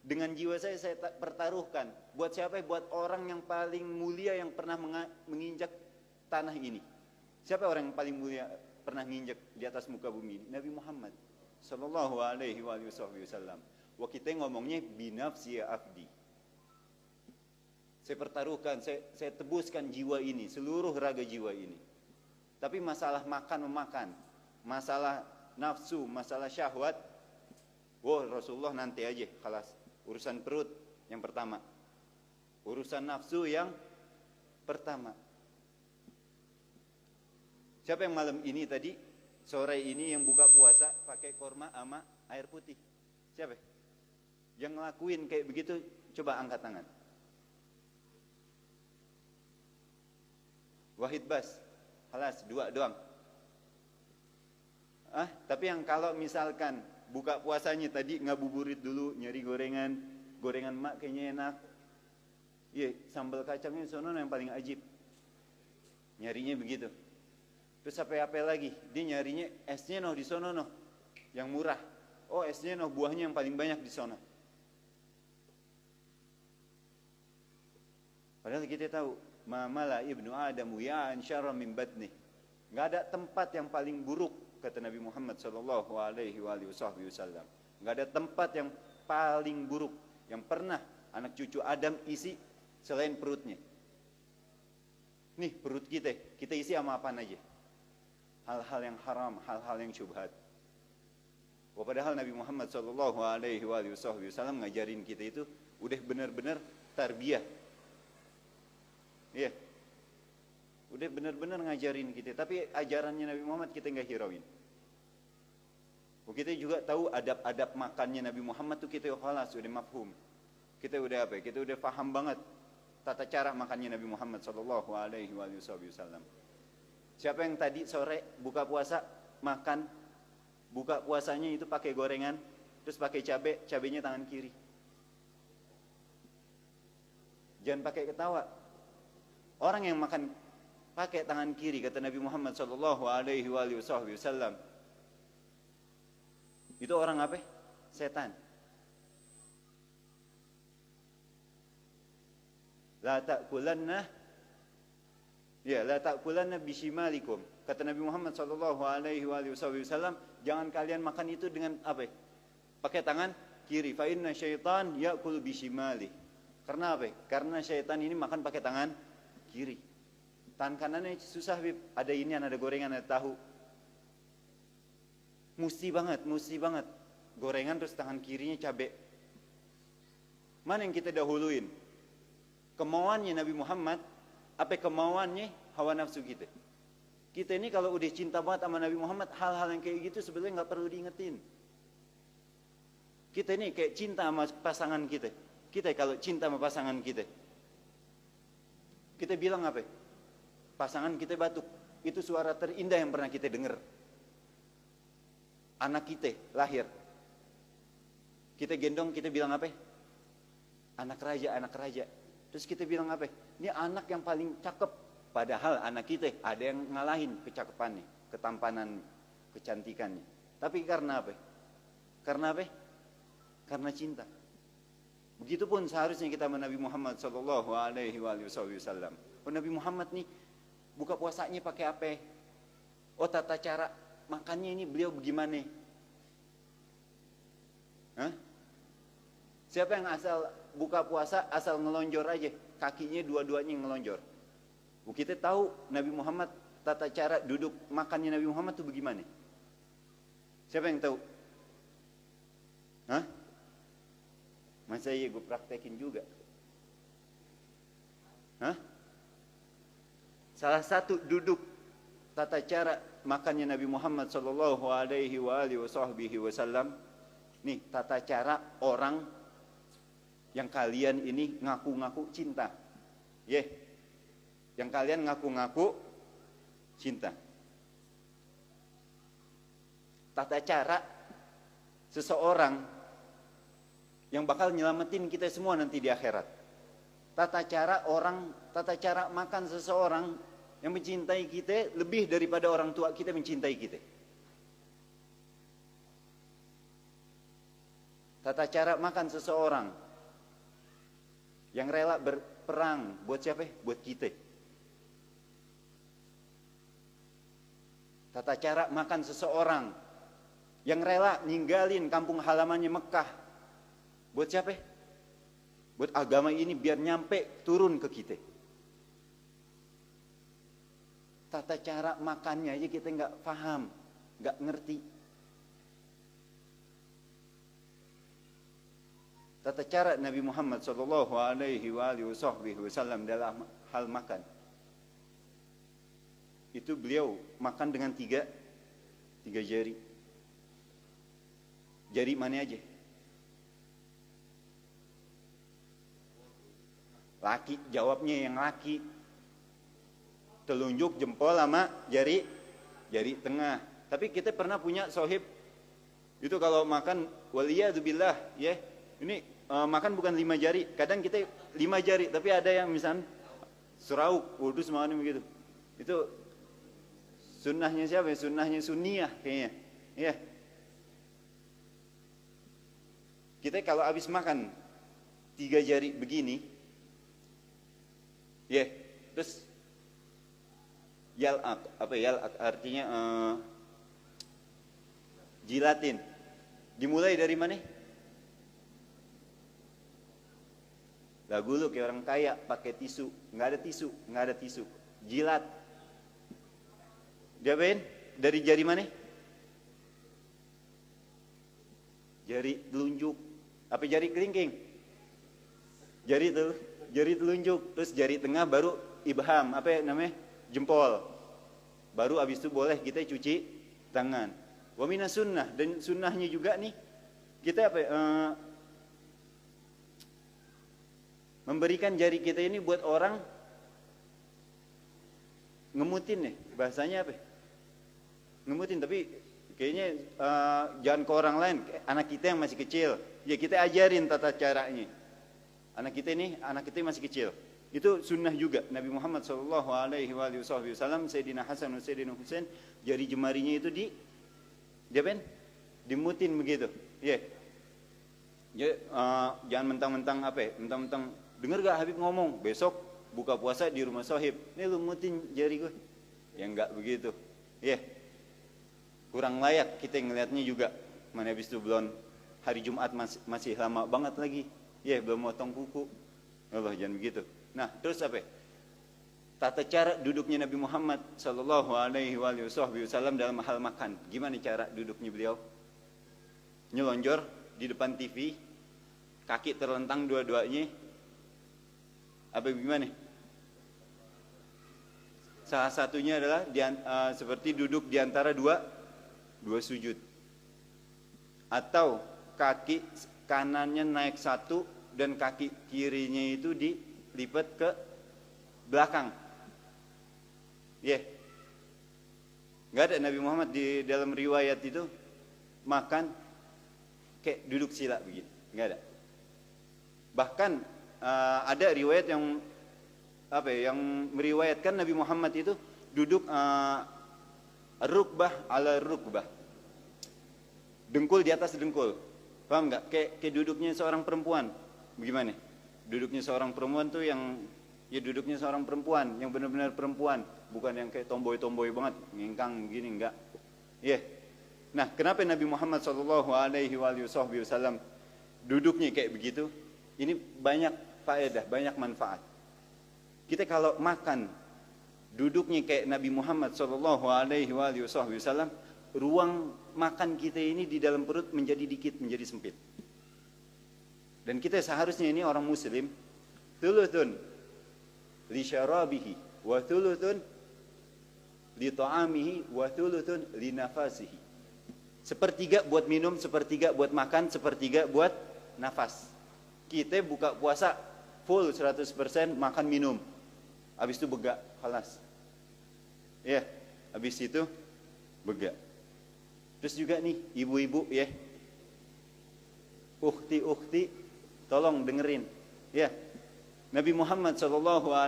Dengan jiwa saya pertaruhkan. Buat siapa? Buat orang yang paling mulia yang pernah menginjak tanah ini. Siapa orang yang paling mulia pernah menginjak di atas muka bumi ini? Nabi Muhammad sallallahu alaihi wasallam. Wah, kita ngomongnya binafsi ya abdi. Saya pertaruhkan, saya tebuskan jiwa ini, seluruh raga jiwa ini. Tapi masalah makan-memakan, masalah nafsu, masalah syahwat, wah Rasulullah nanti aja, kelas urusan perut yang pertama, urusan nafsu yang pertama. Siapa yang malam ini tadi, sore ini yang buka puasa pakai korma sama air putih? Siapa? Yang ngelakuin kayak begitu, coba angkat tangan. Wahid Bas, halas 2 doang. Tapi yang kalau misalkan buka puasanya tadi ngabuburit dulu, nyari gorengan mak kayaknya enak. Iya, sambal kacangnya sono yang paling ajib. Nyarinya begitu. Terus apa lagi? Dia nyarinya esnya di sono yang murah. Oh, esnya buahnya yang paling banyak di sono. Padahal kita tahu, mamala ibnu Adamu ya ansyara min batni. Enggak ada tempat yang paling buruk, kata Nabi Muhammad sallallahu alaihi wasallam. Enggak ada tempat yang paling buruk yang pernah anak cucu Adam isi selain perutnya. Nih perut kita isi sama apaan aja? Hal-hal yang haram, hal-hal yang syubhat. Padahal Nabi Muhammad sallallahu alaihi wasallam ngajarin kita itu udah benar-benar tarbiyah. Iya. Udah benar-benar ngajarin kita, tapi ajarannya Nabi Muhammad kita nggak hirauin. Kita juga tahu adab-adab makannya Nabi Muhammad tuh kita khalas, udah mafhum. Kita udah apa? Kita udah paham banget tata cara makannya Nabi Muhammad sallallahu alaihi wasallam. Siapa yang tadi sore buka puasa makan buka puasanya itu pakai gorengan, terus pakai cabai, cabainya tangan kiri. Jangan pakai ketawa. Orang yang makan pakai tangan kiri, kata Nabi Muhammad sallallahu alaihi wasallam, itu orang apa? Setan. La ta'kulanna bishimalikum. Kata Nabi Muhammad sallallahu alaihi wasallam, jangan kalian makan itu dengan apa? Pakai tangan kiri. Fa inna syaitan ya'kul bishimali. Karena apa? Karena syaitan ini makan pakai tangan kiri. Tangan kanannya susah, Bib. Ada inian, ada gorengan, ada tahu. Mesti banget. Gorengan terus tangan kirinya cabai. Mana yang kita dahuluin? Kemauannya Nabi Muhammad, apa kemauannya hawa nafsu kita? Kita ini kalau udah cinta banget sama Nabi Muhammad, hal-hal yang kayak gitu sebenarnya nggak perlu diingetin. Kita ini kayak cinta sama pasangan kita. Kita kalau cinta sama pasangan kita, kita bilang apa? Pasangan kita batuk, itu suara terindah yang pernah kita dengar. Anak kita lahir, kita gendong, kita bilang apa? Anak raja, anak raja. Terus kita bilang apa? Ini anak yang paling cakep. Padahal anak kita ada yang ngalahin kecakapannya, ketampanan, kecantikannya. Tapi karena apa? Karena apa? Karena cinta. Begitupun seharusnya kita sama Nabi Muhammad sallallahu alaihi wasallam. Oh, Nabi Muhammad nih buka puasanya pakai apa? Oh, tata cara makannya ini beliau bagaimana? Hah? Siapa yang asal buka puasa asal ngelonjor aja, kakinya dua-duanya ngelonjor? Kita tahu Nabi Muhammad tata cara duduk makannya Nabi Muhammad itu bagaimana? Siapa yang tahu? Hah? Masa iya gue praktekin juga? Hah? Salah satu duduk tata cara makannya Nabi Muhammad sallallahu alaihi wasallam, nih tata cara orang yang kalian ini ngaku-ngaku cinta. Yang kalian ngaku-ngaku cinta. Tata cara seseorang yang bakal nyelamatin kita semua nanti di akhirat. Tata cara makan seseorang yang mencintai kita lebih daripada orang tua kita mencintai kita. Tata cara makan seseorang yang rela berperang buat siapa? Buat kita. Tata cara makan seseorang yang rela ninggalin kampung halamannya Mekah. Buat siapa? Buat agama ini biar nyampe turun ke kita. Tata cara makannya aja kita nggak paham, nggak ngerti. Tata cara Nabi Muhammad sallallahu alaihi wasallam dalam hal makan, itu beliau makan dengan tiga jari. Jari mana aja? Laki, jawabnya yang laki. Telunjuk, jempol sama jari tengah. Tapi kita pernah punya sohib itu kalau makan waliyadzubillah ya. Ini makan bukan 5 jari. Kadang kita 5 jari, tapi ada yang misalnya serauk, udus mana begitu. Itu sunnahnya siapa? Sunnahnya sunniyah kayaknya. Ya. Kita kalau habis makan 3 jari begini, ya, terus yal'ak, apa yal'ak artinya jilatin. Dimulai dari mana? Lagu lu kayak orang kaya pakai tisu, nggak ada tisu, jilat. Diapain? Dari jari mana? Jari telunjuk, apa jari kelingking? Jari telunjuk, terus jari tengah baru ibham, apa namanya? Jempol. Baru habis itu boleh kita cuci tangan. Wa minas sunnah, dan sunnahnya juga nih kita apa? Memberikan jari kita ini buat orang ngemutin nih, bahasanya apa? Ngemutin, tapi Kayaknya jangan ke orang lain, anak kita yang masih kecil. Ya kita ajarin tata caranya. Anak kita masih kecil. Itu sunnah juga. Nabi Muhammad SAW, Sayyidina Hasan dan Sayyidina Husain, jari jemarinya itu dimutin begitu. Ya. Jangan mentang-mentang mentang-mentang dengar gak Habib ngomong besok buka puasa di rumah Sohib. Ini lu mutin jari gue. Ya enggak begitu. Ya. Kurang layak kita ngelihatnya juga. Mana habis itu belum hari Jumat masih lama banget lagi. Ya, belum motong kuku. Allah, jangan begitu. Nah, terus apa? Tata cara duduknya Nabi Muhammad sallallahu alaihi wasallam dalam hal makan. Gimana cara duduknya beliau? Nyelonjor di depan TV, kaki terlentang dua-duanya. Apa gimana? Salah satunya adalah seperti duduk di antara dua sujud, atau kaki kanannya naik satu dan kaki kirinya itu dilipat ke belakang. Nggak ada Nabi Muhammad di dalam riwayat itu makan kayak duduk sila begitu, nggak ada. Bahkan ada riwayat yang meriwayatkan Nabi Muhammad itu duduk rukbah ala rukbah, dengkul di atas dengkul. Paham nggak? Kayak duduknya seorang perempuan. Bagaimana? Duduknya seorang perempuan tuh yang duduknya seorang perempuan yang benar-benar perempuan, bukan yang kayak tomboy-tomboy banget, ngingkang gini, enggak. Nah, kenapa Nabi Muhammad SAW duduknya kayak begitu? Ini banyak faedah, banyak manfaat. Kita kalau makan duduknya kayak Nabi Muhammad SAW, ruang makan kita ini di dalam perut menjadi dikit, menjadi sempit. Dan kita seharusnya ini orang muslim, thuluthun li syarabihi wa thuluthun li ta'amihi wa thuluthun li nafasihi. Sepertiga buat minum, sepertiga buat makan, sepertiga buat nafas. Kita buka puasa full 100% makan minum. Habis itu begak, halas. Habis itu begak. Terus juga nih ibu-ibu ukhti, tolong dengerin. Nabi Muhammad SAW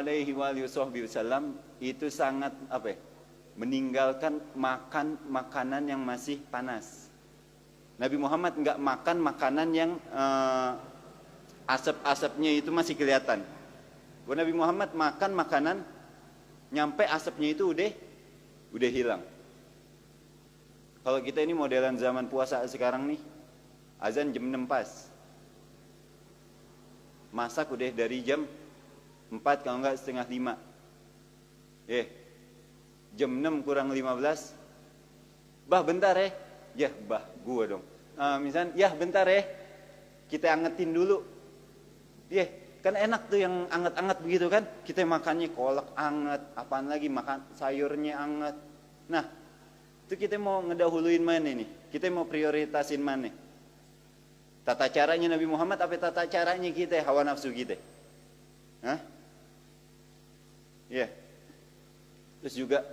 itu sangat meninggalkan makan makanan yang masih panas. Nabi Muhammad nggak makan makanan yang asap-asapnya itu masih kelihatan. Nabi Muhammad makan makanan nyampe asapnya itu udah hilang. Kalau kita ini modelan zaman puasa sekarang nih, azan jam 6 pas, masak udah dari jam 4 kalau enggak setengah 5. Jam 6 kurang 15, bah bentar bah gua dong. Misalnya bentar kita angetin dulu. Kan enak tuh yang anget-anget begitu kan. Kita makannya kolak anget, apaan lagi, makan sayurnya anget. Nah, itu kita mau ngedahuluin mana nih? Kita mau prioritasin mana? Tata caranya Nabi Muhammad apa tata caranya kita, hawa nafsu kita? Terus juga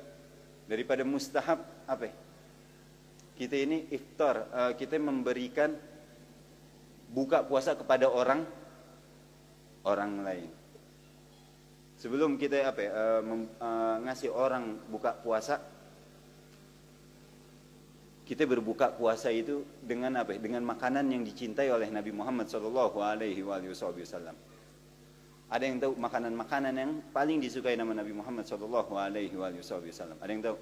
daripada mustahab kita ini iftar, kita memberikan buka puasa kepada orang lain. Sebelum kita ngasih orang buka puasa, kita berbuka puasa itu dengan dengan makanan yang dicintai oleh Nabi Muhammad SAW. Ada yang tahu makanan-makanan yang paling disukai nama Nabi Muhammad SAW? Ada yang tahu?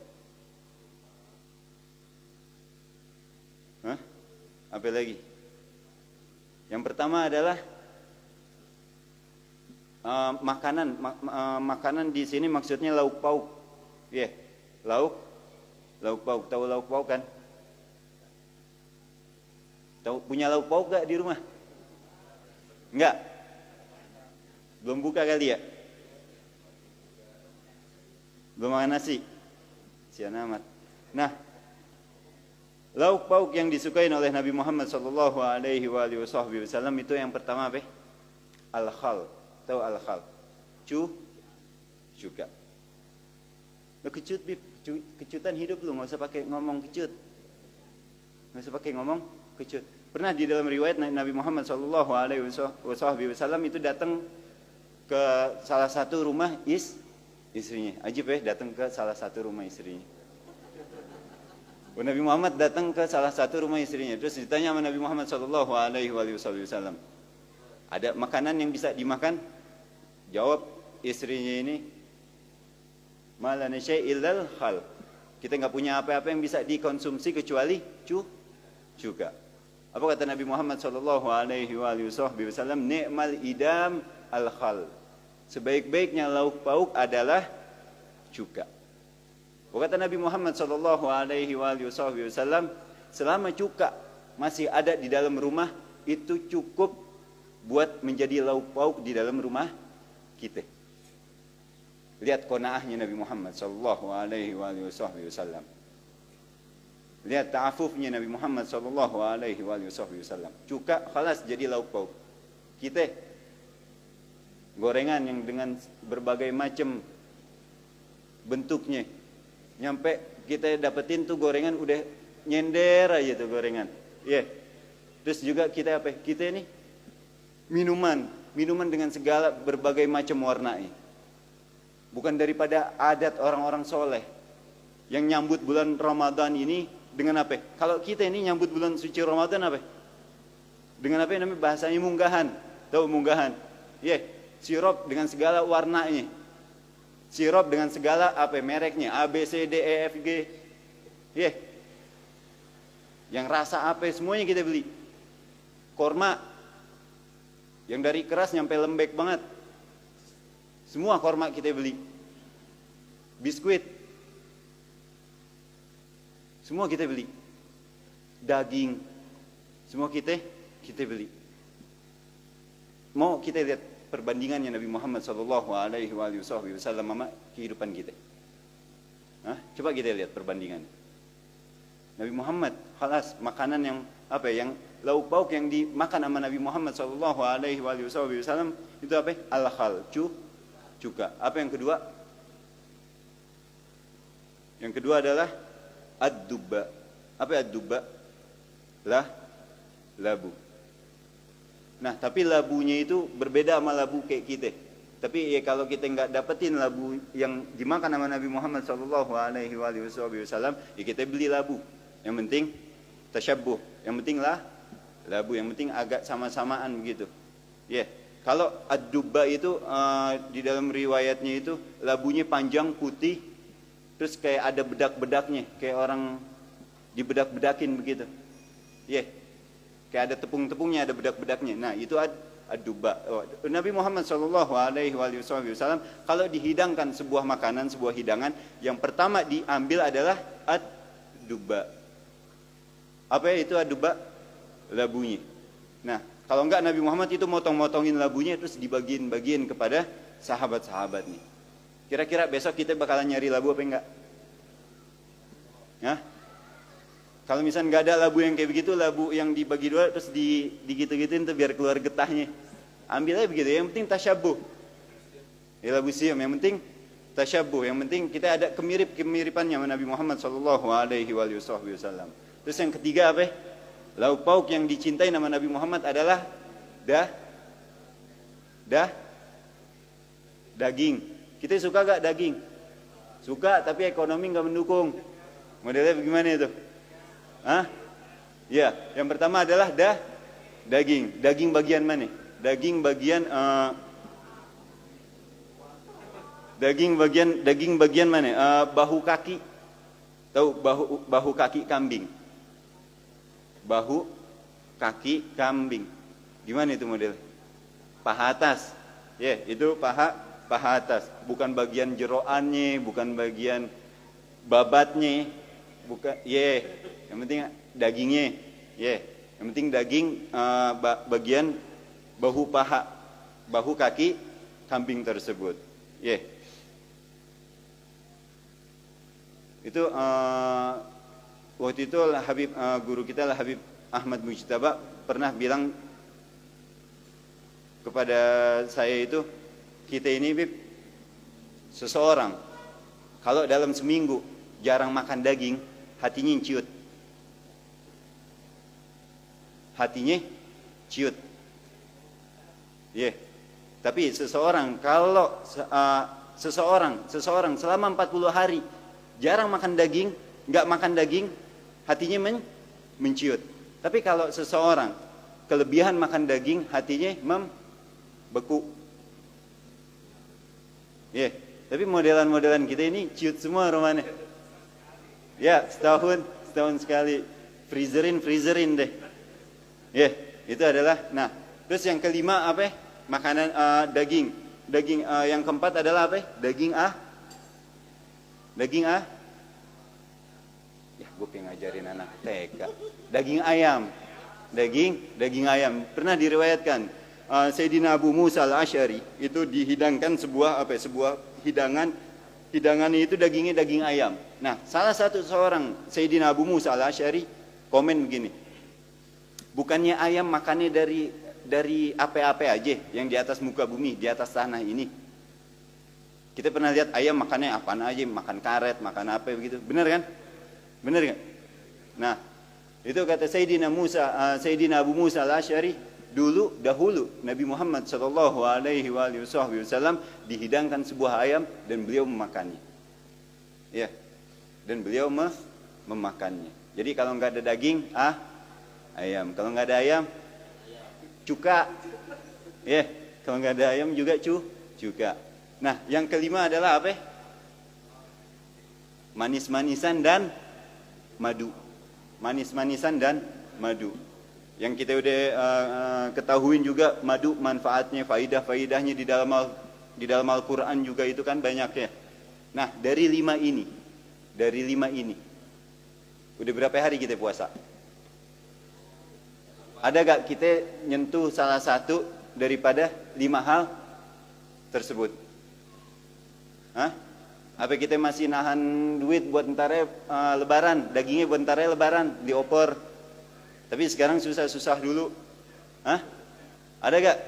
Apa lagi? Yang pertama adalah makanan di sini maksudnya lauk pauk. Lauk pauk. Tahu lauk pauk kan? Tahu punya lauk pauk gak di rumah? Enggak? Belum buka kali ya? Belum makan nasi? Sian amat. Nah, lauk pauk yang disukai oleh Nabi Muhammad SAW itu yang pertama al-khal. Tahu al-khal? Cuka. Lo kecut, Bib. Kecutan hidup lu, nggak usah pakai ngomong kecut. Nggak usah pakai ngomong kecut. Pernah di dalam riwayat Nabi Muhammad sallallahu alaihi wasallam itu datang ke salah satu rumah istrinya. Ajib ya, datang ke salah satu rumah istrinya. Nabi Muhammad datang ke salah satu rumah istrinya. Terus ditanya sama Nabi Muhammad sallallahu alaihi wasallam, ada makanan yang bisa dimakan? Jawab istrinya ini, ma lana syai' illal khal. Kita nggak punya apa-apa yang bisa dikonsumsi kecuali cuka. Apa kata Nabi Muhammad sallallahu alaihi wasallam? Ni'mal idam al khal. Sebaik-baiknya lauk pauk adalah cuka. Kata Nabi Muhammad sallallahu alaihi wasallam, selama cuka masih ada di dalam rumah, itu cukup buat menjadi lauk pauk di dalam rumah kita. Lihat qanaahnya Nabi Muhammad sallallahu alaihi wasallam. Lihat ta'afufnya Nabi Muhammad sallallahu alaihi wasallam. Cuka khalas jadi lauk pauk. Kita gorengan yang dengan berbagai macam bentuknya, nyampe kita dapetin tuh gorengan udah nyender aja tuh gorengan. Iya. Yeah. Terus juga kita apa? Kita ini minuman dengan segala berbagai macam warnanya. Bukan daripada adat orang-orang soleh yang nyambut bulan Ramadan ini dengan apa? Kalau kita ini nyambut bulan suci Ramadan apa? Dengan apa yang namanya bahasanya munggahan. Tahu munggahan? Iya. Yeah. Sirup dengan segala warnanya. Sirup dengan segala apa mereknya, A, B, C, D, E, F, G. Yeah. Yang rasa apa semuanya kita beli. Korma yang dari keras nyampe lembek banget. Semua korma kita beli. Biskuit. Semua kita beli. Daging. Semua kita beli. Mau kita lihat perbandingannya Nabi Muhammad sallallahu alaihi wasallam sama kehidupan kita. Coba kita lihat perbandingan. Nabi Muhammad khalas makanan yang apa yang lauk pauk yang dimakan sama Nabi Muhammad sallallahu alaihi wasallam itu apa? Al-khal, cuka. Apa yang kedua? Yang kedua adalah ad-dubba. Apa ad-dubba? Labu. Nah, tapi labunya itu berbeda sama labu kayak kita. Tapi ya kalau kita nggak dapetin labu yang dimakan sama Nabi Muhammad sallallahu alaihi wasallam, ya kita beli labu. Yang penting tasyabbuh. Yang penting labu. Yang penting agak sama-samaan begitu. Ya. Yeah. Kalau ad-dubba itu di dalam riwayatnya itu labunya panjang putih, terus kayak ada bedak-bedaknya, kayak orang dibedak-bedakin begitu. Ya. Yeah. Kayak ada tepung-tepungnya, ada bedak-bedaknya. Nah, itu ad-dubba. Nabi Muhammad sallallahu alaihi wasallam kalau dihidangkan sebuah makanan, sebuah hidangan, yang pertama diambil adalah ad-dubba. Apa itu ad-dubba? Labunya. Nah, kalau enggak Nabi Muhammad itu motong-motongin labunya terus dibagiin-bagiin kepada sahabat-sahabat nih. Kira-kira besok kita bakalan nyari labu apa enggak? Hah? Kalau misalnya nggak ada labu yang kayak begitu, labu yang dibagi dua terus digitu-gituin tuh biar keluar getahnya. Ambil aja begitu. Yang penting tasyabuh. Ya labu siam. Yang penting tasyabuh. Yang penting kita ada kemiripannya sama Nabi Muhammad sallallahu alaihi wasallam. Terus yang ketiga apa? Lauk pauk yang dicintai nama Nabi Muhammad adalah daging. Kita suka gak daging? Suka, tapi ekonomi nggak mendukung. Modelnya bagaimana itu? Ya, yang pertama adalah daging. Daging bagian mana? Daging bagian mana? Bahu kaki. Tahu bahu kaki kambing? Bahu kaki kambing. Gimana itu model? Paha atas. Ya, itu paha atas. Bukan bagian jeroannya, bukan bagian babatnya, bukan. Yang penting dagingnya, yang penting daging bagian bahu kaki kambing tersebut, Itu waktu itu Habib guru kita Habib Ahmad Mujtaba pernah bilang kepada saya itu, kita ini Bib, seseorang kalau dalam seminggu jarang makan daging, hatinya ciut. hatinya ciut. Tapi seseorang kalau seseorang selama 40 hari jarang makan daging, nggak makan daging, hatinya menciut. Tapi kalau seseorang kelebihan makan daging, hatinya membeku. Tapi modelan-modelan kita ini ciut semua rumahnya. Setahun sekali. Freezerin deh. Itu adalah. Nah, terus yang kelima apa? Makanan daging. Daging yang keempat adalah apa? Daging gue pengen ngajarin anak TK. Daging ayam. Daging ayam. Pernah diriwayatkan Sayyidina Abu Musa al-Asy'ari itu dihidangkan sebuah hidangan itu dagingnya daging ayam. Nah, salah satu seorang Sayyidina Abu Musa al-Asy'ari komen begini. Bukannya ayam makannya dari apa-apa aja yang di atas muka bumi, di atas tanah ini. Kita pernah lihat ayam makannya apaan aja, makan karet, makan apa begitu. Benar kan? Benar kan? Nah, itu kata Sayyidina Abu Musa al-Asy'ari, dahulu Nabi Muhammad sallallahu alaihi wasallam dihidangkan sebuah ayam dan beliau memakannya. Dan beliau memakannya. Jadi kalau nggak ada daging, ayam. Kalau nggak ada ayam, cuka. Kalau nggak ada ayam juga cuka. Nah, yang kelima adalah apa? Manis-manisan dan madu. Manis-manisan dan madu. Yang kita udah ketahuin juga madu manfaatnya, faidah-faidahnya di dalam Al-Qur'an juga itu kan banyak ya. Nah, dari lima ini udah berapa hari kita puasa? Ada gak kita nyentuh salah satu daripada 5 hal tersebut? Apa kita masih nahan duit buat ntarnya lebaran, dagingnya buat ntarnya lebaran, diopor. Tapi sekarang susah-susah dulu. Ada gak?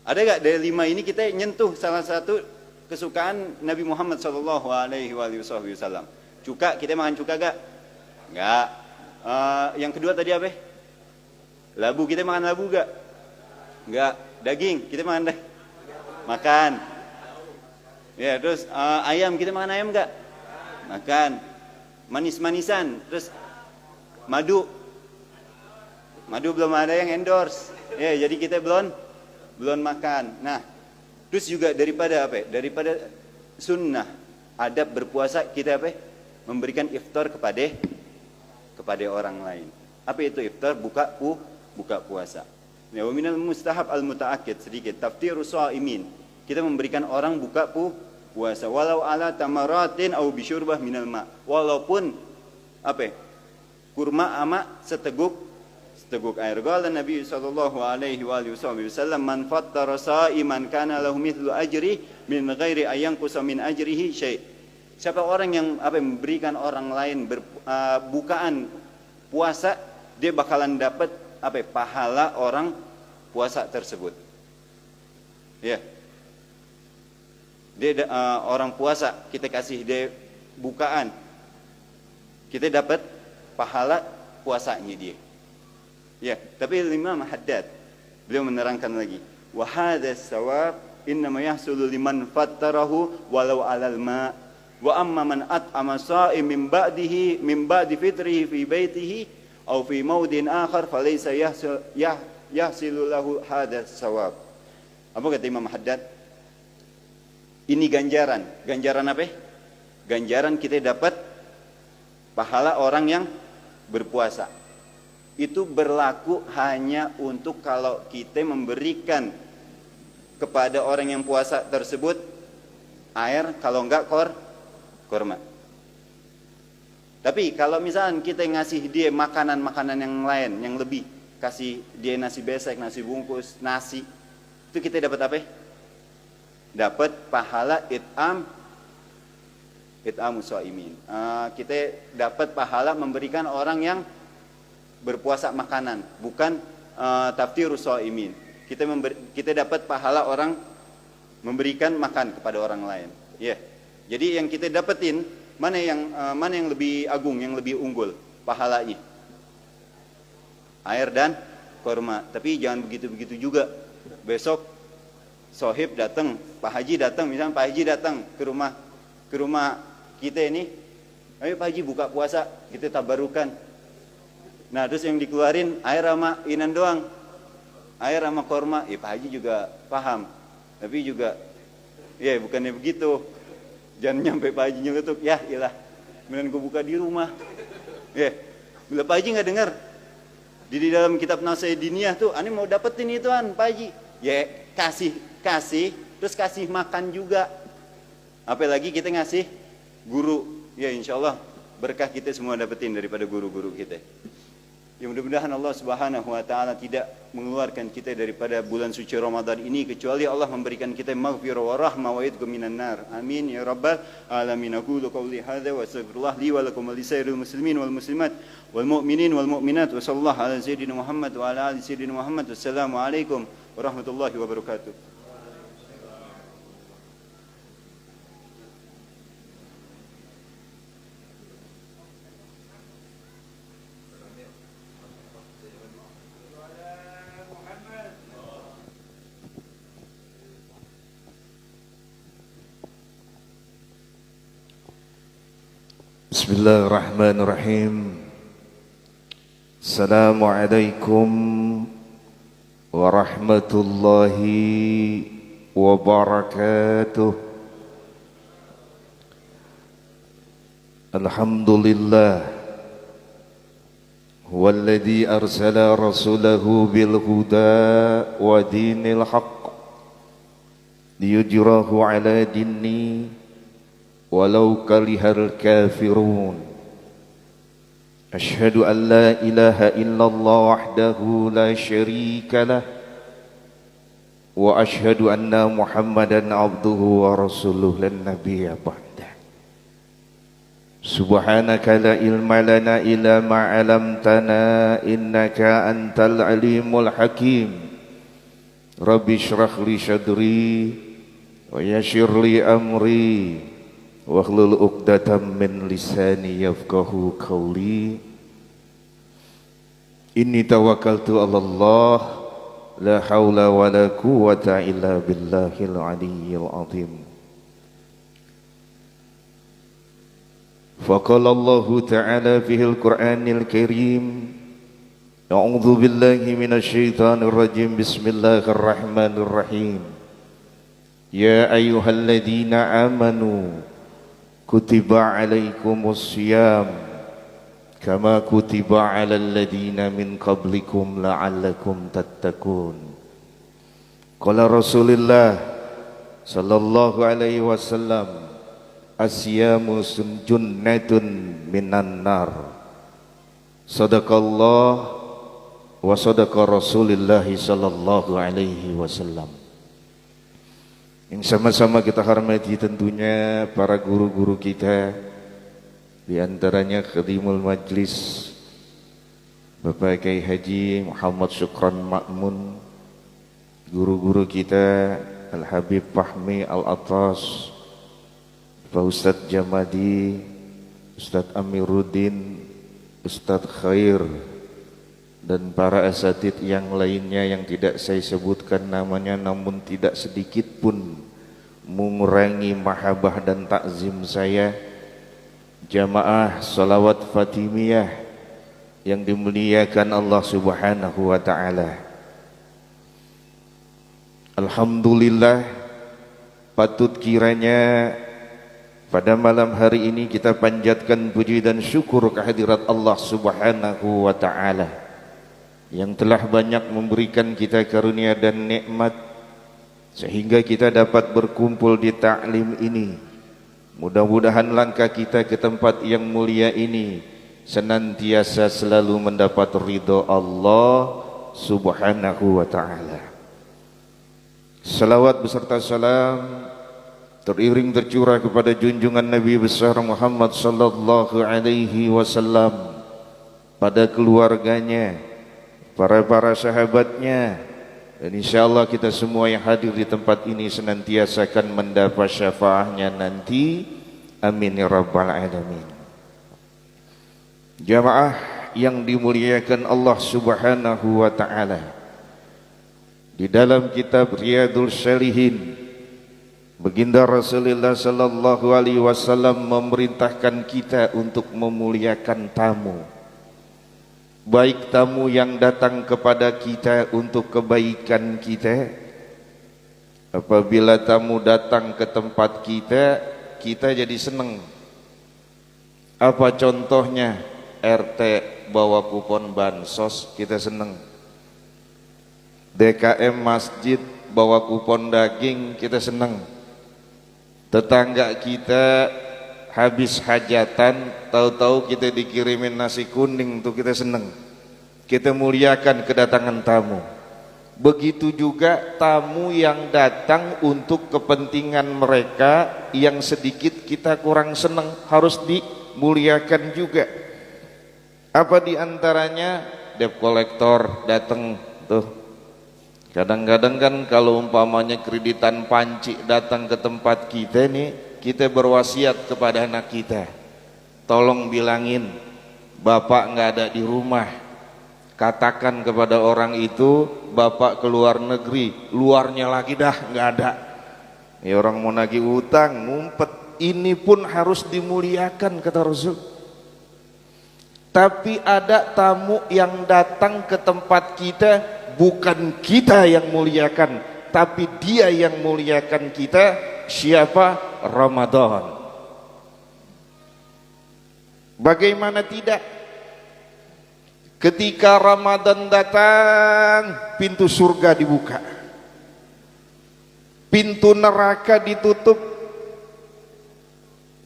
Ada gak dari 5 ini kita nyentuh salah satu kesukaan Nabi Muhammad sallallahu alaihi wasallam? Cuka, kita makan cuka gak? Enggak. Yang kedua tadi apa? Labu, kita makan labu gak? Enggak. Daging, kita makan makan. Terus ayam, kita makan ayam gak? Makan. Manis-manisan. Terus madu belum ada yang endorse. Jadi kita belum makan. Nah, terus juga daripada apa? Daripada sunnah adab berpuasa, kita apa? Memberikan iftar kepada orang lain. Apa itu iftar? Buka puasa. Ya, wa minal mustahab al-mutaakkid sedikit taftirus shaimin. Kita memberikan orang buka puasa walau ala tamaratin au bisyurbah minal ma. Walaupun apa? Kurma ama seteguk air. Qala Nabi sallallahu alaihi wasallam, "Man fattara shaiman kana lahu mithlu ajri min ghairi ayanqusa min ajrihi syai'." Siapa orang yang memberikan orang lain bukaan puasa, dia bakalan dapat pahala orang puasa tersebut. Dia orang puasa, kita kasih dia bukaan, kita dapat pahala puasanya dia. Tapi Imam Haddad beliau menerangkan lagi, wa hadzal sawab innama yahsulu liman fattarahu walau 'alal ma' wa amma man at'ama sha'im min ba'di fitrihi fi baitihi aw fi maudin akhar falaysa yahsilu lahu hadzal sawab. Apa kata Imam Haddad? Ini ganjaran apa? Ganjaran kita dapat pahala orang yang berpuasa. Itu berlaku hanya untuk kalau kita memberikan kepada orang yang puasa tersebut air, kalau enggak korma. Tapi kalau misalnya kita ngasih dia makanan-makanan yang lain, yang lebih, kasih dia nasi besek, nasi bungkus, nasi, itu kita dapat apa? Dapat pahala it'amus shaimin. Kita dapat pahala memberikan orang yang berpuasa makanan, bukan taftirus shaimin. Kita dapat pahala orang memberikan makan kepada orang lain. Jadi yang kita dapetin mana yang lebih agung, yang lebih unggul pahalanya? air dan korma. Tapi jangan begitu-begitu juga. Besok sohib datang, Pak Haji datang, misalnya Pak Haji datang ke rumah kita ini, ayo Pak Haji buka puasa, kita tabarukan. Nah terus yang dikeluarin air sama inan doang, air sama korma. Ya Pak Haji juga paham, tapi juga ya bukannya begitu. Jangan nyampe Pak Haji nyeletuk, ya iyalah kemudian gue buka di rumah. Ya bila Pak Haji nggak dengar di dalam kitab nasihat diniyah tuh, aneh mau dapetin ituan Pak Haji, ya kasih terus kasih makan juga. Apalagi kita ngasih guru, ya insya Allah berkah kita semua dapetin daripada guru-guru kita. Ya mudah-mudahan Allah Subhanahu wa taala tidak mengeluarkan kita daripada bulan suci Ramadan ini kecuali Allah memberikan kita maghfirah wa rahmah wa idgham minan nar. Amin ya rabbal alamin. Aqulu qouli hadza wa astaghfirullah li wa lakum wa lisairil muslimin wal muslimat wal mu'minin wal mu'minat wa sallallahu ala sayyidina Muhammad wa ala ali sayyidina Muhammad. Wassalamu alaikum warahmatullahi wabarakatuh. Bismillahirrahmanirrahim. Assalamualaikum warahmatullahi wabarakatuh. Alhamdulillah huwallazi arsala rasulahu bil huda wa dinil haqq liyujrahu ala dinni walau karihal kafirun. Asyhadu an la ilaha illallah wahdahu la syarika lah wa asyhadu anna Muhammadan abduhu wa rasuluh lan nabiyya ba'da. Subhanaka la ilma lana illa ma 'allamtana innaka antal alimul hakim. Rabbi shrah li sadri wa yassir li amri wahlul 'uqdatam min lisani yafqahu qawli. Inni tawakkaltu 'ala Allah la haula wa la quwwata illa billahil aliyyil azim. Faqala Allah ta'ala fil Qur'anil Karim, a'udzu billahi minasy syaithanir rajim. Bismillahirrahmanirrahim. Ya ayyuhalladzina amanu kutiba alaikumus syiyam kama kutiba alal ladzina min qablikum la'allakum tattaqun. Qala Rasulullah sallallahu alaihi wasallam, asyamu junnatun minan nar. Sadaqallah wa sadaqa Rasulullah sallallahu alaihi wasallam. Yang sama-sama kita hormati tentunya para guru-guru kita, di antaranya Khadimul Majlis Bapak Kiai Haji Muhammad Syukran Ma'mun, guru-guru kita Al-Habib Fahmi Al-Atas, Pak Ustadz Jamadi, Ustadz Amiruddin, Ustadz Khair, dan para asatid yang lainnya yang tidak saya sebutkan namanya, namun tidak sedikit pun mengurangi mahabbah dan takzim saya. Jamaah salawat Fatimiyah yang dimuliakan Allah Subhanahu wa ta'ala. Alhamdulillah, patut kiranya pada malam hari ini kita panjatkan puji dan syukur kehadirat Allah Subhanahu wa ta'ala yang telah banyak memberikan kita karunia dan nikmat sehingga kita dapat berkumpul di ta'lim ini. Mudah-mudahan langkah kita ke tempat yang mulia ini senantiasa selalu mendapat ridho Allah Subhanahu wa ta'ala. Salawat beserta salam teriring tercurah kepada junjungan Nabi besar Muhammad sallallahu alaihi wasallam, pada keluarganya, para sahabatnya, dan insyaallah kita semua yang hadir di tempat ini senantiasa akan mendapat syafaatnya nanti. Amin ya rabbal alamin. Jamaah yang dimuliakan Allah Subhanahu wa taala. Di dalam kitab Riyadhus Shalihin, baginda Rasulullah sallallahu alaihi wasallam memerintahkan kita untuk memuliakan tamu. Baik tamu yang datang kepada kita untuk kebaikan kita. Apabila tamu datang ke tempat kita, kita jadi senang. Apa contohnya? RT bawa kupon bansos, kita senang. DKM masjid bawa kupon daging, kita senang. Tetangga kita habis hajatan, tahu-tahu kita dikirimin nasi kuning, tuh kita senang. Kita muliakan kedatangan tamu. Begitu juga tamu yang datang untuk kepentingan mereka yang sedikit kita kurang senang, harus dimuliakan juga. Apa diantaranya? Debt collector datang tuh. Kadang-kadang kan kalau umpamanya kreditan panci datang ke tempat kita nih, kita berwasiat kepada anak kita, tolong bilangin bapak nggak ada di rumah. Katakan kepada orang itu bapak keluar negeri, luarnya lagi dah nggak ada. Ya orang mau nagih utang ngumpet, ini pun harus dimuliakan kata Rasul. Tapi ada tamu yang datang ke tempat kita, bukan kita yang muliakan, tapi dia yang muliakan kita. Siapa? Ramadan. Bagaimana tidak? Ketika Ramadan datang, pintu surga dibuka, pintu neraka ditutup.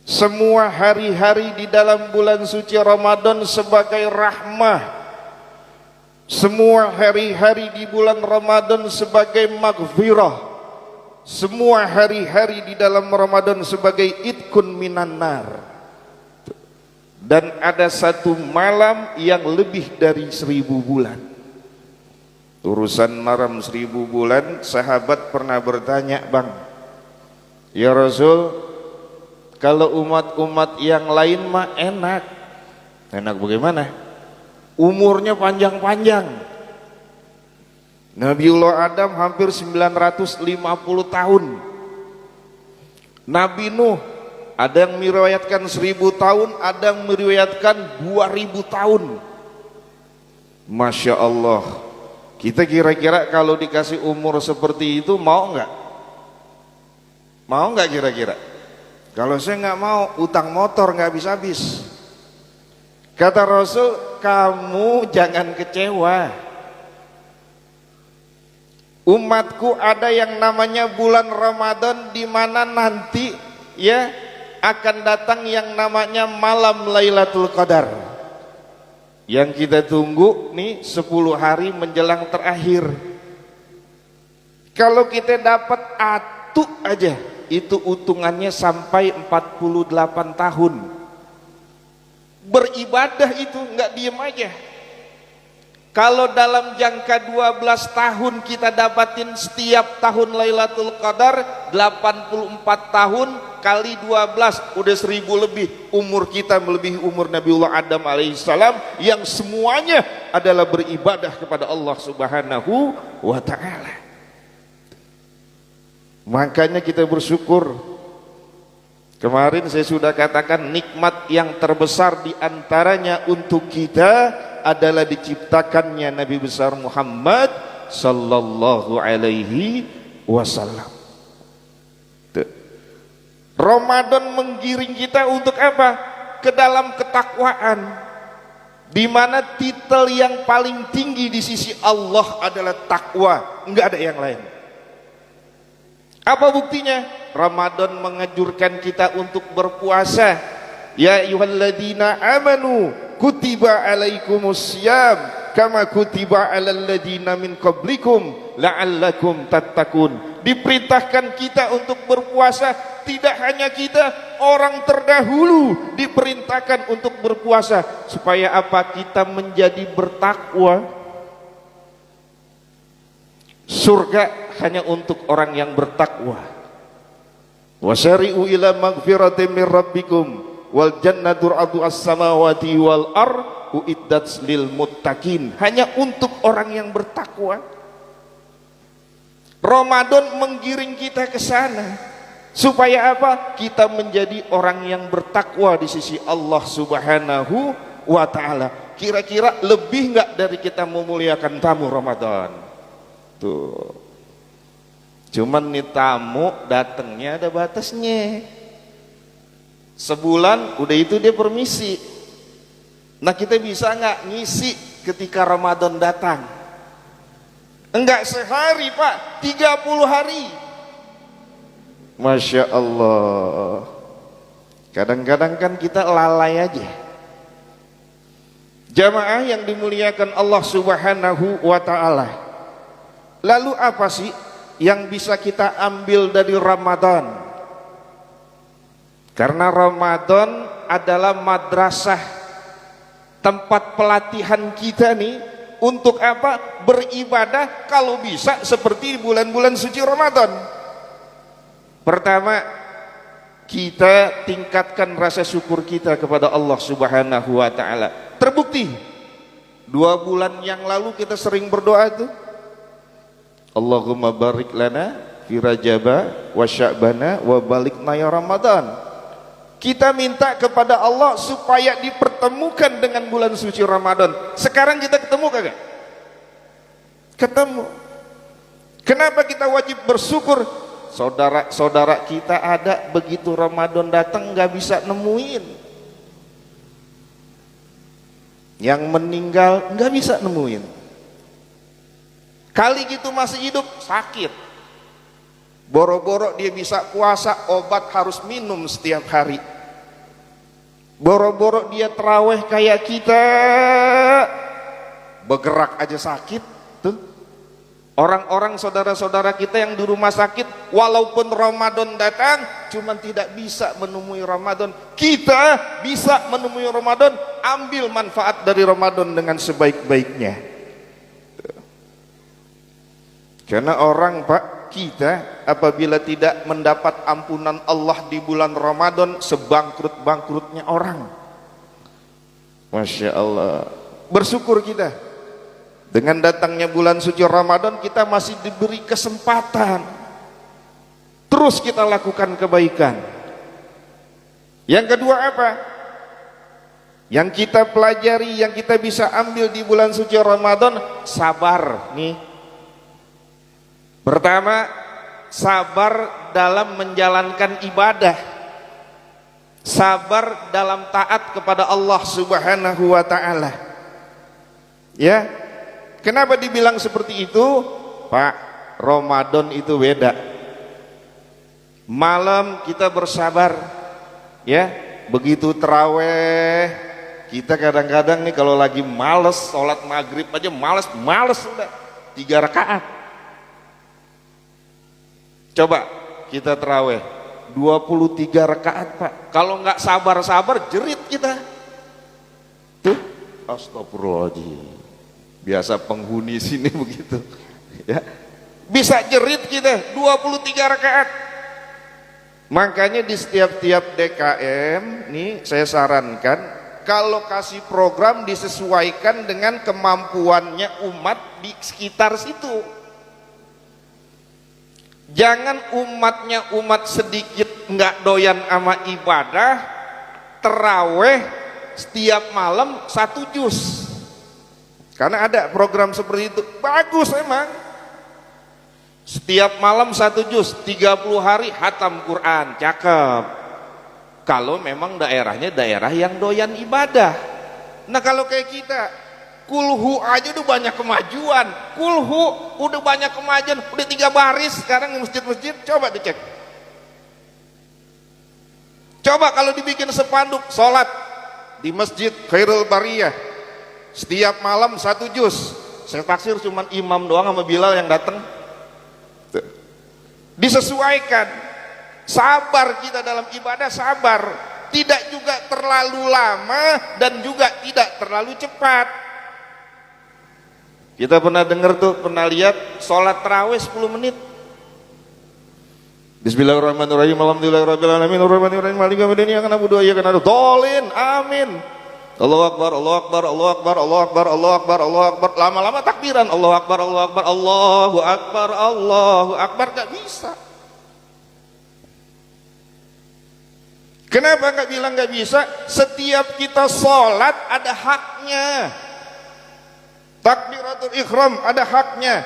Semua hari-hari di dalam bulan suci Ramadan sebagai rahmah. Semua hari-hari di bulan Ramadan sebagai maghfirah. Semua hari-hari di dalam Ramadan sebagai idkun minan nar. Dan ada satu malam yang lebih dari 1000 bulan. Urusan malam 1000 bulan, sahabat pernah bertanya, "Bang, ya Rasul, kalau umat-umat yang lain mah enak." Enak bagaimana? Umurnya panjang-panjang. Nabiullah Adam hampir 950 tahun. Nabi Nuh ada yang meriwayatkan 1000 tahun, ada yang meriwayatkan 2000 tahun. Masya Allah. Kita kira-kira kalau dikasih umur seperti itu mau nggak? Mau nggak kira-kira? Kalau saya nggak mau, utang motor nggak habis-habis. Kata Rasul, kamu jangan kecewa. Umatku ada yang namanya bulan Ramadan, di mana nanti ya akan datang yang namanya malam Lailatul Qadar. Yang kita tunggu nih 10 hari menjelang terakhir. Kalau kita dapat atu aja, itu utungannya sampai 48 tahun. Beribadah itu nggak diem aja. Kalau dalam jangka 12 tahun kita dapatin setiap tahun Lailatul Qadar, 84 tahun kali 12 udah 1000 lebih. Umur kita melebihi umur Nabiullah Adam alaihissalam, yang semuanya adalah beribadah kepada Allah Subhanahu wa ta'ala. Makanya kita bersyukur. Kemarin saya sudah katakan, nikmat yang terbesar diantaranya untuk kita adalah diciptakannya Nabi besar Muhammad sallallahu alaihi wasallam. Ramadan menggiring kita untuk apa? Ke dalam ketakwaan, di mana titel yang paling tinggi di sisi Allah adalah takwa, enggak ada yang lain. Apa buktinya? Ramadan mengajurkan kita untuk berpuasa. Ya ayyuhalladzina amanu kutiba alaikumussyam kama kutiba alal ladzina min qablikum la'allakum tattaqun. Diperintahkan kita untuk berpuasa. Tidak hanya kita, orang terdahulu diperintahkan untuk berpuasa. Supaya apa? Kita menjadi bertakwa. Surga hanya untuk orang yang bertakwa. Wasyari'u ila magfiratin min rabbikum wal jannatu 'arduha as-samawati wal ard uiddat lil muttaqin, hanya untuk orang yang bertakwa. Ramadan menggiring kita ke sana supaya apa? Kita menjadi orang yang bertakwa di sisi Allah Subhanahu wa taala. Kira-kira lebih enggak dari kita memuliakan tamu Ramadan? Tuh. Cuman nih tamu datangnya ada batasnya. Sebulan udah itu dia permisi. Nah kita bisa nggak ngisi ketika Ramadan datang? Enggak sehari Pak, 30 hari. Masya Allah. Kadang-kadang kan kita lalai aja. Jamaah yang dimuliakan Allah Subhanahu wa ta'ala. Lalu apa sih yang bisa kita ambil dari Ramadan? Karena Ramadan adalah madrasah, tempat pelatihan kita nih untuk apa? Beribadah kalau bisa seperti bulan-bulan suci Ramadan. Pertama, kita tingkatkan rasa syukur kita kepada Allah Subhanahu wa taala. Terbukti 2 bulan yang lalu kita sering berdoa tuh, Allahumma barik lana fi Rajaba wa Sya'bana wa balikna ya Ramadan. Kita minta kepada Allah supaya dipertemukan dengan bulan suci Ramadan. Sekarang kita ketemu kagak? Ketemu. Kenapa kita wajib bersyukur? Saudara-saudara kita ada, begitu Ramadan datang nggak bisa nemuin. Yang meninggal nggak bisa nemuin. Kali gitu masih hidup sakit. Boro-boro dia bisa puasa, obat harus minum setiap hari. Boro-boro dia terawih kayak kita, bergerak aja sakit tuh. Orang-orang saudara-saudara kita yang di rumah sakit, walaupun Ramadan datang, cuman tidak bisa menemui Ramadan. Kita bisa menemui Ramadan, ambil manfaat dari Ramadan dengan sebaik-baiknya. Karena orang Pak, kita apabila tidak mendapat ampunan Allah di bulan Ramadan, sebangkrut-bangkrutnya orang. Masya Allah. Bersyukur kita, dengan datangnya bulan suci Ramadan kita masih diberi kesempatan terus kita lakukan kebaikan. Yang kedua apa? Yang kita pelajari, yang kita bisa ambil di bulan suci Ramadan, sabar nih. Pertama, sabar dalam menjalankan ibadah, sabar dalam taat kepada Allah Subhanahu wa ta'ala. Ya, kenapa dibilang seperti itu? Pak, Ramadan itu beda. Malam kita bersabar, ya, begitu terawih kita kadang-kadang nih kalau lagi males sholat maghrib aja males udah 3 rakaat. Coba kita terawih 23 rakaat Pak. Kalau nggak sabar-sabar jerit kita. Tuh, astagfirullahaladzim. Biasa penghuni sini begitu. Ya, bisa jerit kita 23 rakaat. Makanya di setiap-tiap DKM nih saya sarankan, kalau kasih program disesuaikan dengan kemampuannya umat di sekitar situ. Jangan umatnya umat sedikit nggak doyan sama ibadah, terawih setiap malam 1 juz. Karena ada program seperti itu, bagus emang. Setiap malam 1 juz, 30 hari hatam Quran, cakep. Kalau memang daerahnya daerah yang doyan ibadah. Nah kalau kayak kita, kulhu aja udah banyak kemajuan. Kulhu udah banyak kemajuan, udah 3 baris sekarang di masjid-masjid. Coba dicek. Coba kalau dibikin spanduk sholat di masjid Khairul Bariyah, setiap malam 1 juz. Saya taksir cuman imam doang sama Bilal yang datang. Disesuaikan. Sabar kita dalam ibadah, sabar. Tidak juga terlalu lama dan juga tidak terlalu cepat. Kita pernah dengar tuh, pernah lihat sholat tarawih 10 menit. Bismillahirrahmanirrahim. Alhamdulillahirabbil alamin. Arrahmanirrahim. Maliki yaumiddin. Iyyaka na'budu wa iyyaka nasta'in. Dolin. Amin. Allahu Akbar, Allahu Akbar, Allahu Akbar, Allahu Akbar, Allahu Akbar, Allahu Akbar. Lama-lama takbiran, Allahu Akbar, Allahu Akbar, Allahu Akbar, Allahu Akbar. Gak bisa. Kenapa gak bilang gak bisa? Setiap kita sholat ada haknya. Takbiratul ihram ada haknya.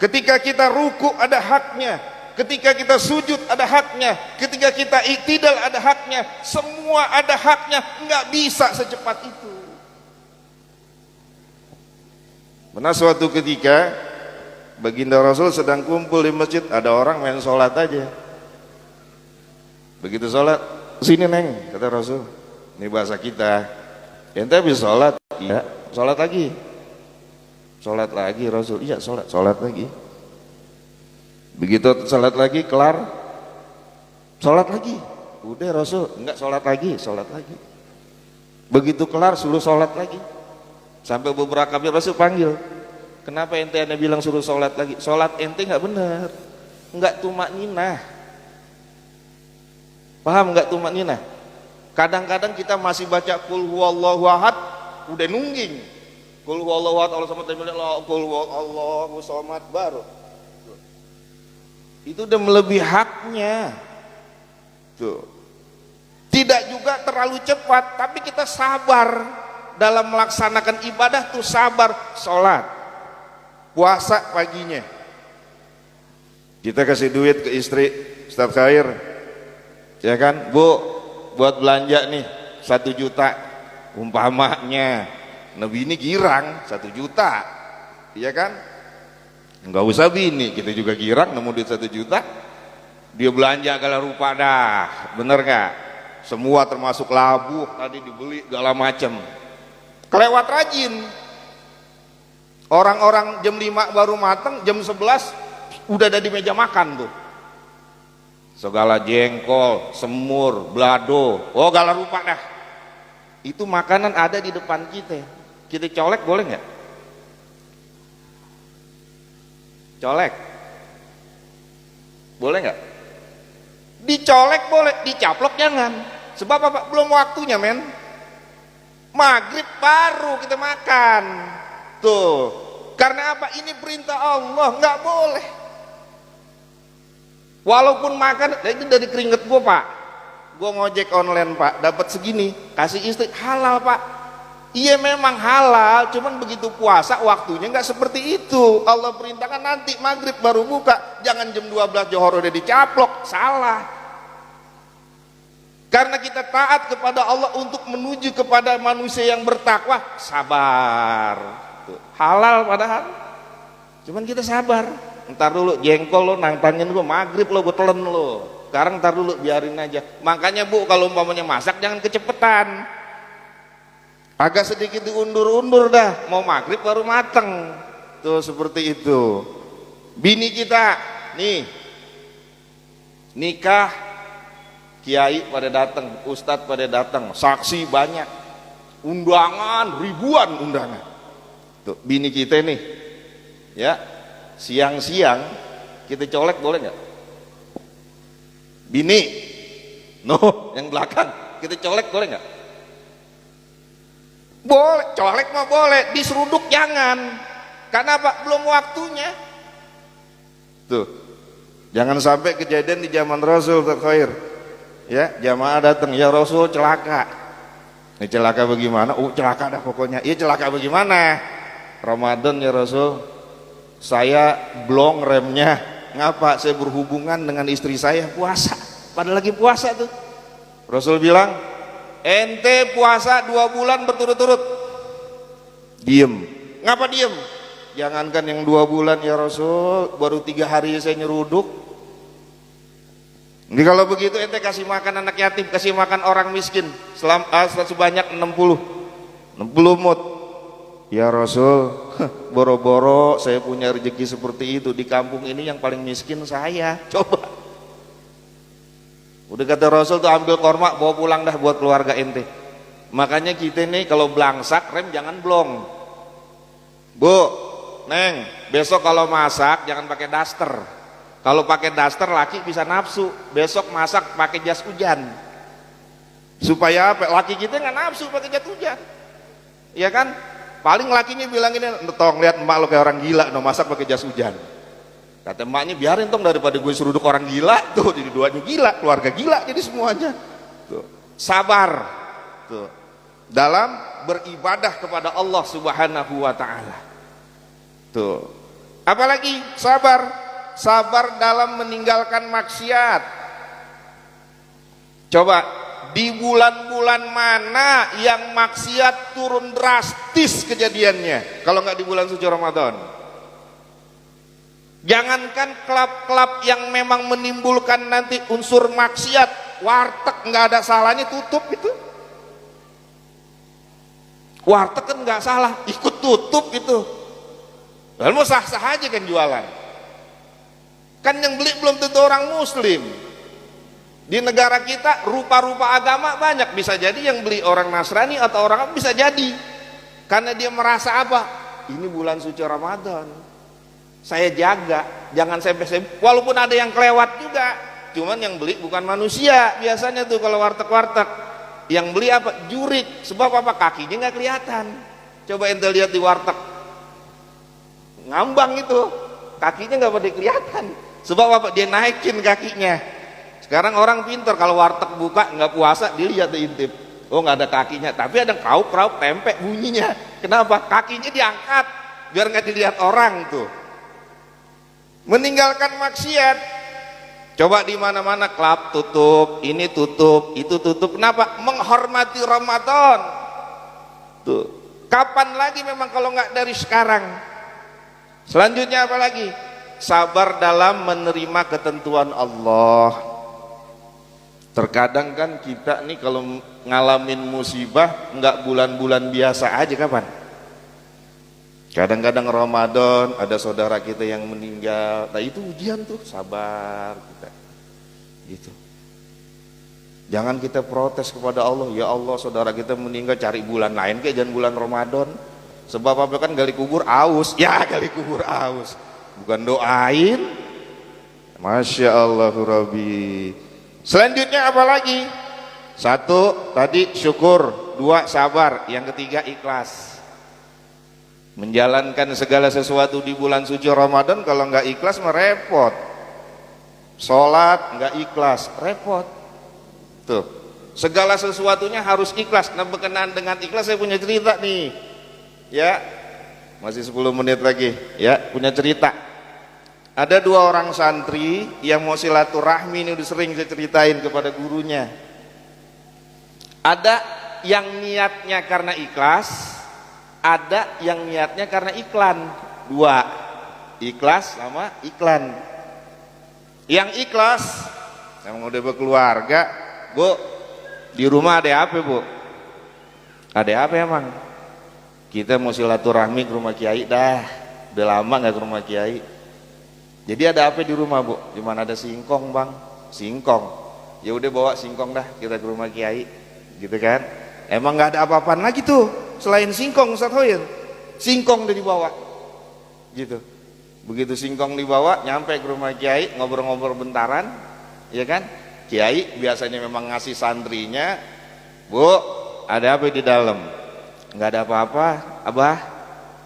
Ketika kita ruku ada haknya. Ketika kita sujud ada haknya, ketika kita iktidal ada haknya, semua ada haknya, nggak bisa secepat itu. Pernah suatu ketika baginda Rasul sedang kumpul di masjid, ada orang main sholat aja. Begitu sholat, sini neng, kata Rasul. Ini bahasa kita. Ente habis sholat, iya, sholat lagi. Sholat lagi Rasul, iya sholat lagi. Begitu sholat lagi kelar, sholat lagi. Udah Rasul, enggak sholat lagi. Begitu kelar suruh sholat lagi. Sampai beberapa kali Rasul panggil, kenapa ente anda bilang suruh sholat lagi? Sholat ente nggak benar, nggak tumak ninah. Paham nggak tumak ninah? Kadang-kadang kita masih baca kul huwallahu ahad, udah nungging. Kul huwallahu ahad, Allah samad, kul huwallahu samad baru. Itu udah melebihi haknya. Tuh. Tidak juga terlalu cepat, tapi kita sabar dalam melaksanakan ibadah tuh sabar. Sholat, puasa paginya, kita kasih duit ke istri, Ustaz Khair, ya kan, Bu, buat belanja nih 1 juta, umpamanya. Nabi ini girang 1 juta, ya kan? Enggak usah bini, kita juga girang nemu duit 1 juta, dia belanja segala rupa dah, bener gak? Semua termasuk labu tadi dibeli segala macam. Kelewat rajin. Orang-orang jam 5 baru matang, jam 11 udah ada di meja makan tuh. Segala jengkol, semur, belado, oh segala rupa dah. Itu makanan ada di depan kita. Kita colek boleh nggak? Colek boleh nggak? Dicolek boleh, dicaplok jangan. Sebab apa? Belum waktunya men. Maghrib baru kita makan tuh. Karena apa? Ini perintah Allah, nggak boleh. Walaupun makan, itu dari keringet gua pak, gua ngojek online pak, dapat segini, kasih istri, halal pak. Iya memang halal, cuman begitu puasa waktunya nggak seperti itu. Allah perintahkan nanti maghrib baru buka, jangan jam 12 johor udah dicaplok, salah. Karena kita taat kepada Allah untuk menuju kepada manusia yang bertakwa, sabar. Tuh, halal padahal, cuman kita sabar. Ntar dulu jengkol lo nantangin gua, maghrib lo gua telen lo. Sekarang ntar dulu biarin aja. Makanya Bu, kalau umpamanya masak jangan kecepetan. Agak sedikit diundur-undur dah, mau maghrib baru mateng. Tuh seperti itu. Bini kita nih nikah, kiai pada datang, ustadz pada datang, saksi banyak, undangan ribuan undangan. Tuh bini kita nih, ya siang-siang kita colek boleh nggak? Bini, no yang belakang kita colek boleh nggak? Boleh, colek mah boleh, diseruduk jangan. Karena apa? Belum waktunya. Tuh, jangan sampai kejadian di zaman Rasul terakhir. Ya, jamaah datang, ya Rasul celaka. Ini celaka bagaimana? Oh celaka dah pokoknya. Iya celaka bagaimana? Ramadan ya Rasul, saya blong remnya. Ngapa? Saya berhubungan dengan istri saya puasa. Padahal lagi puasa tuh. Rasul bilang, ente puasa 2 bulan berturut-turut. Diem. Ngapa diem? Jangankan yang 2 bulan ya Rasul, baru 3 hari saya nyeruduk. Jadi kalau begitu ente kasih makan anak yatim, kasih makan orang miskin sebanyak 60 mut. Ya Rasul, boro-boro saya punya rezeki seperti itu, di kampung ini yang paling miskin saya. Coba. Udah kata Rasul tuh ambil korma bawa pulang dah buat keluarga ente. Makanya kita nih kalau belangsak rem jangan blong. Bu, Neng, besok kalau masak jangan pakai daster. Kalau pakai daster laki bisa nafsu. Besok masak pakai jas hujan. Supaya apa? Laki kita nggak nafsu pakai jas hujan. ya kan? Paling lakinya bilang ini, tolong lihat emak lo kayak orang gila, no masak pakai jas hujan. Kata emaknya, biarin tong daripada gue seruduk orang gila, tuh jadi duanya gila, keluarga gila, jadi semuanya. Tuh, sabar, tuh, dalam beribadah kepada Allah Subhanahu Wa Taala. Tuh, apalagi sabar, sabar dalam meninggalkan maksiat. Coba. Di bulan-bulan mana yang maksiat turun drastis kejadiannya kalau nggak di bulan suci Ramadan? Jangankan klub-klub yang memang menimbulkan nanti unsur maksiat, warteg nggak ada salahnya tutup itu. Warteg kan nggak salah, ikut tutup itu. Lalu mau sah-sah aja kan jualan. Kan yang beli belum tentu orang muslim. Di negara kita rupa-rupa agama banyak, bisa jadi yang beli orang Nasrani atau orang apa, bisa jadi karena dia merasa apa, ini bulan suci Ramadan saya jaga, jangan sampai walaupun ada yang kelewat juga, cuman yang beli bukan manusia biasanya tuh kalau warteg-warteg, yang beli apa, jurik, sebab apa, kakinya nggak kelihatan. Coba ente lihat di warteg ngambang itu kakinya nggak pada kelihatan, sebab apa, dia naikin kakinya. Sekarang orang pintar, kalau warteg buka nggak puasa dilihat diintip, oh nggak ada kakinya, tapi ada krauk-krauk tempe bunyinya. Kenapa? Kakinya diangkat biar nggak dilihat orang tuh. Meninggalkan maksiat. Coba di mana-mana klub tutup, ini tutup, itu tutup. Kenapa? Menghormati Ramadan. Tuh. Kapan lagi memang kalau nggak dari sekarang? Selanjutnya apa lagi? Sabar dalam menerima ketentuan Allah. Terkadang kan kita nih kalau ngalamin musibah nggak bulan-bulan biasa aja, kapan? Kadang-kadang Ramadan ada saudara kita yang meninggal, nah itu ujian tuh, sabar kita gitu. Jangan kita protes kepada Allah, ya Allah saudara kita meninggal, cari bulan lain kayak jangan bulan Ramadan. Sebab apa, kan gali kubur aus, ya gali kubur aus, bukan doain. Masya Allah Rabbi. Selanjutnya apa lagi? Satu tadi syukur, dua sabar, yang ketiga ikhlas. Menjalankan segala sesuatu di bulan suci Ramadan kalau nggak ikhlas merepot. Sholat nggak ikhlas repot. Tuh, segala sesuatunya harus ikhlas. Nah, berkenaan dengan ikhlas saya punya cerita nih. Ya, masih 10 menit lagi. Ya, punya cerita. Ada 2 orang santri yang mau silaturahmi, ini udah sering saya ceritain kepada gurunya. Ada yang niatnya karena ikhlas, ada yang niatnya karena iklan. 2, ikhlas sama iklan. Yang ikhlas, yang udah berkeluarga, Bu, di rumah ada apa, Bu? Ada apa emang? Kita mau silaturahmi ke rumah kiai dah. Udah lama nggak ke rumah kiai. Jadi ada apa di rumah, Bu? Di mana ada singkong, Bang? Singkong. Ya udah bawa singkong dah kita ke rumah kiai. Gitu kan? Emang nggak ada apa-apaan lagi tuh selain singkong, Ustaz Hoyer. Singkong udah dibawa. Gitu. Begitu singkong dibawa, nyampe ke rumah kiai, ngobrol-ngobrol bentaran, ya kan? Kiai biasanya memang ngasih santrinya, Bu, ada apa di dalam? Nggak ada apa-apa, Abah.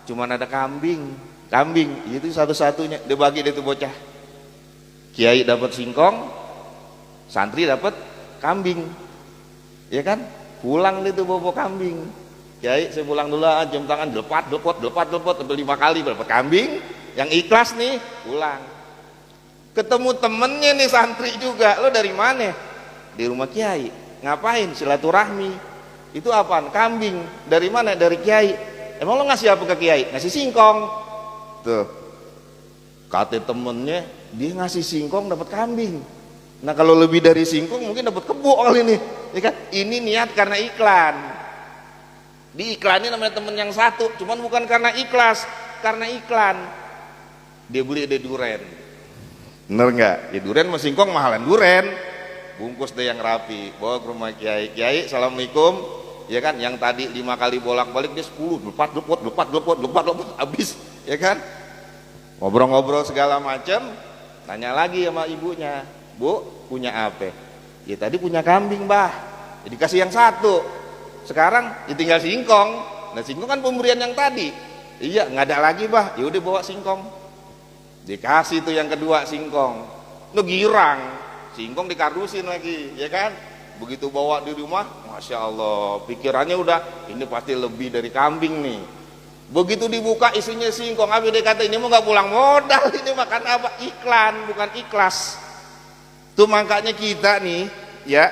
Cuman ada kambing. Kambing itu satu-satunya, dia bagi dia tuh bocah. Kiai dapat singkong, santri dapat kambing, ya kan? Pulang dia tuh bawa kambing. Kiai, saya pulang dulu, jam tangan lepat sampai 5 kali dapat kambing. Yang ikhlas nih pulang. Ketemu temennya nih santri juga, lo dari mana? Di rumah kiai. Ngapain? Silaturahmi. Itu apaan? Kambing. Dari mana? Dari kiai. Emang lo ngasih apa ke kiai? Ngasih singkong. Tuh, kata temennya dia ngasih singkong dapat kambing. Nah kalau lebih dari singkong mungkin dapat kebo kali ini, ya kan? Ini niat karena iklan. Diiklanin namanya temen yang satu, cuman bukan karena ikhlas, karena iklan. Dia beli ada duren, bener nggak? Ya duren sama singkong mahalan duren. Bungkus deh yang rapi, bawa ke rumah kiai. Kiai, assalamualaikum. Ya kan? Yang tadi 5 kali bolak-balik dia 10, lepat, habis. Ya kan, ngobrol-ngobrol segala macam, tanya lagi sama ibunya, Bu, punya apa? Ya tadi punya kambing, Bah, jadi kasih yang satu, sekarang ditinggal singkong. Nah singkong kan pemberian yang tadi. Iya, nggak ada lagi bah, ya udah bawa singkong. Dikasih tuh yang kedua singkong. Lu girang, singkong dikardusin lagi, ya kan? Begitu bawa di rumah, masya Allah, pikirannya udah ini pasti lebih dari kambing nih. Begitu dibuka isinya singkong, habis dia kata ini mau nggak pulang modal, ini makan apa? Iklan, bukan ikhlas. Tuh makanya kita nih, ya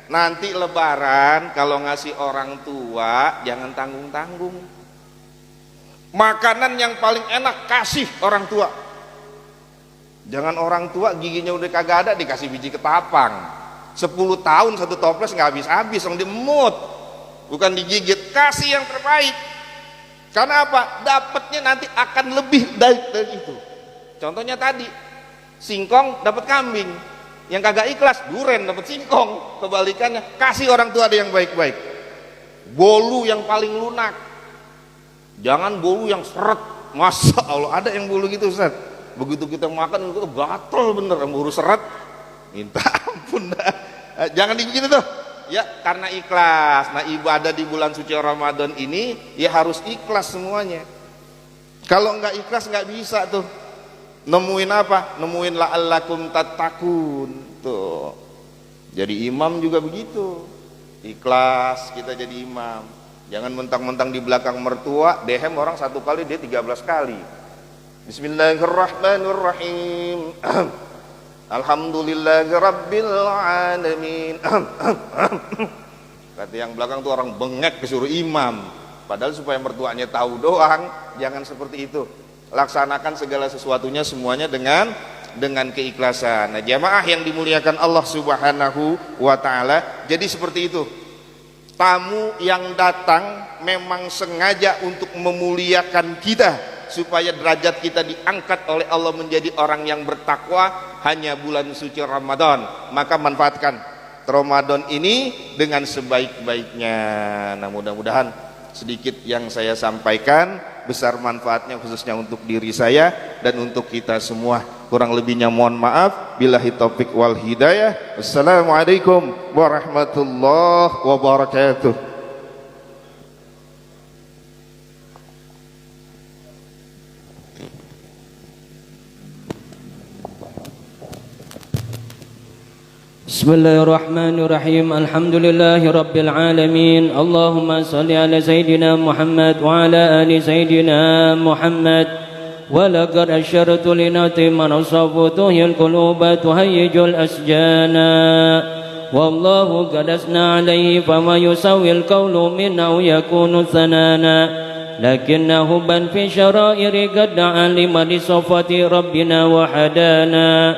nanti Lebaran kalau ngasih orang tua jangan tanggung-tanggung. Makanan yang paling enak kasih orang tua. Jangan orang tua giginya udah kagak ada dikasih biji ketapang. 10 tahun satu toples nggak habis-habis, orang dimut, bukan digigit. Kasih yang terbaik. Karena apa? Dapatnya nanti akan lebih dari itu. Contohnya tadi, singkong dapat kambing, yang kagak ikhlas duren dapat singkong. Kebalikannya, kasih orang tua ada yang baik-baik. Bolu yang paling lunak, jangan bolu yang seret. Masya Allah, ada yang bolu gitu Ustaz. Begitu kita makan itu gatel bener, bolu seret. Minta ampun dah. Jangan digigit tuh. Ya, karena ikhlas. Nah, ibadah di bulan suci Ramadan ini ya harus ikhlas semuanya. Kalau nggak ikhlas nggak bisa tuh. Nemuin apa? Nemuin la'allakum tattaqun. Tuh. Jadi imam juga begitu. Ikhlas kita jadi imam. Jangan mentang-mentang di belakang mertua, dehem orang satu kali dia 13 kali. Bismillahirrahmanirrahim. Alhamdulillahirabbil alamin. Kata yang belakang tuh orang bengek disuruh imam. Padahal supaya mertuanya tahu doang, jangan seperti itu. Laksanakan segala sesuatunya semuanya dengan keikhlasan. Nah, jamaah yang dimuliakan Allah Subhanahu wa taala, jadi seperti itu. Tamu yang datang memang sengaja untuk memuliakan kita, supaya derajat kita diangkat oleh Allah menjadi orang yang bertakwa hanya bulan suci Ramadan. Maka manfaatkan Ramadan ini dengan sebaik-baiknya. Nah, mudah-mudahan sedikit yang saya sampaikan besar manfaatnya khususnya untuk diri saya dan untuk kita semua. Kurang lebihnya mohon maaf. Billahi taufik wal hidayah. Assalamualaikum warahmatullahi wabarakatuh. بسم الله الرحمن الرحيم الحمد لله رب العالمين اللهم صل على سيدنا محمد وعلى آل سيدنا محمد ولقد أشرت لنتم نصفته القلوب تهيج الأسجان والله قد أثنى عليه فما يسوي القول منه يكون ثنانا لكنه بل في شرائر قد علم لصفة ربنا وحدانا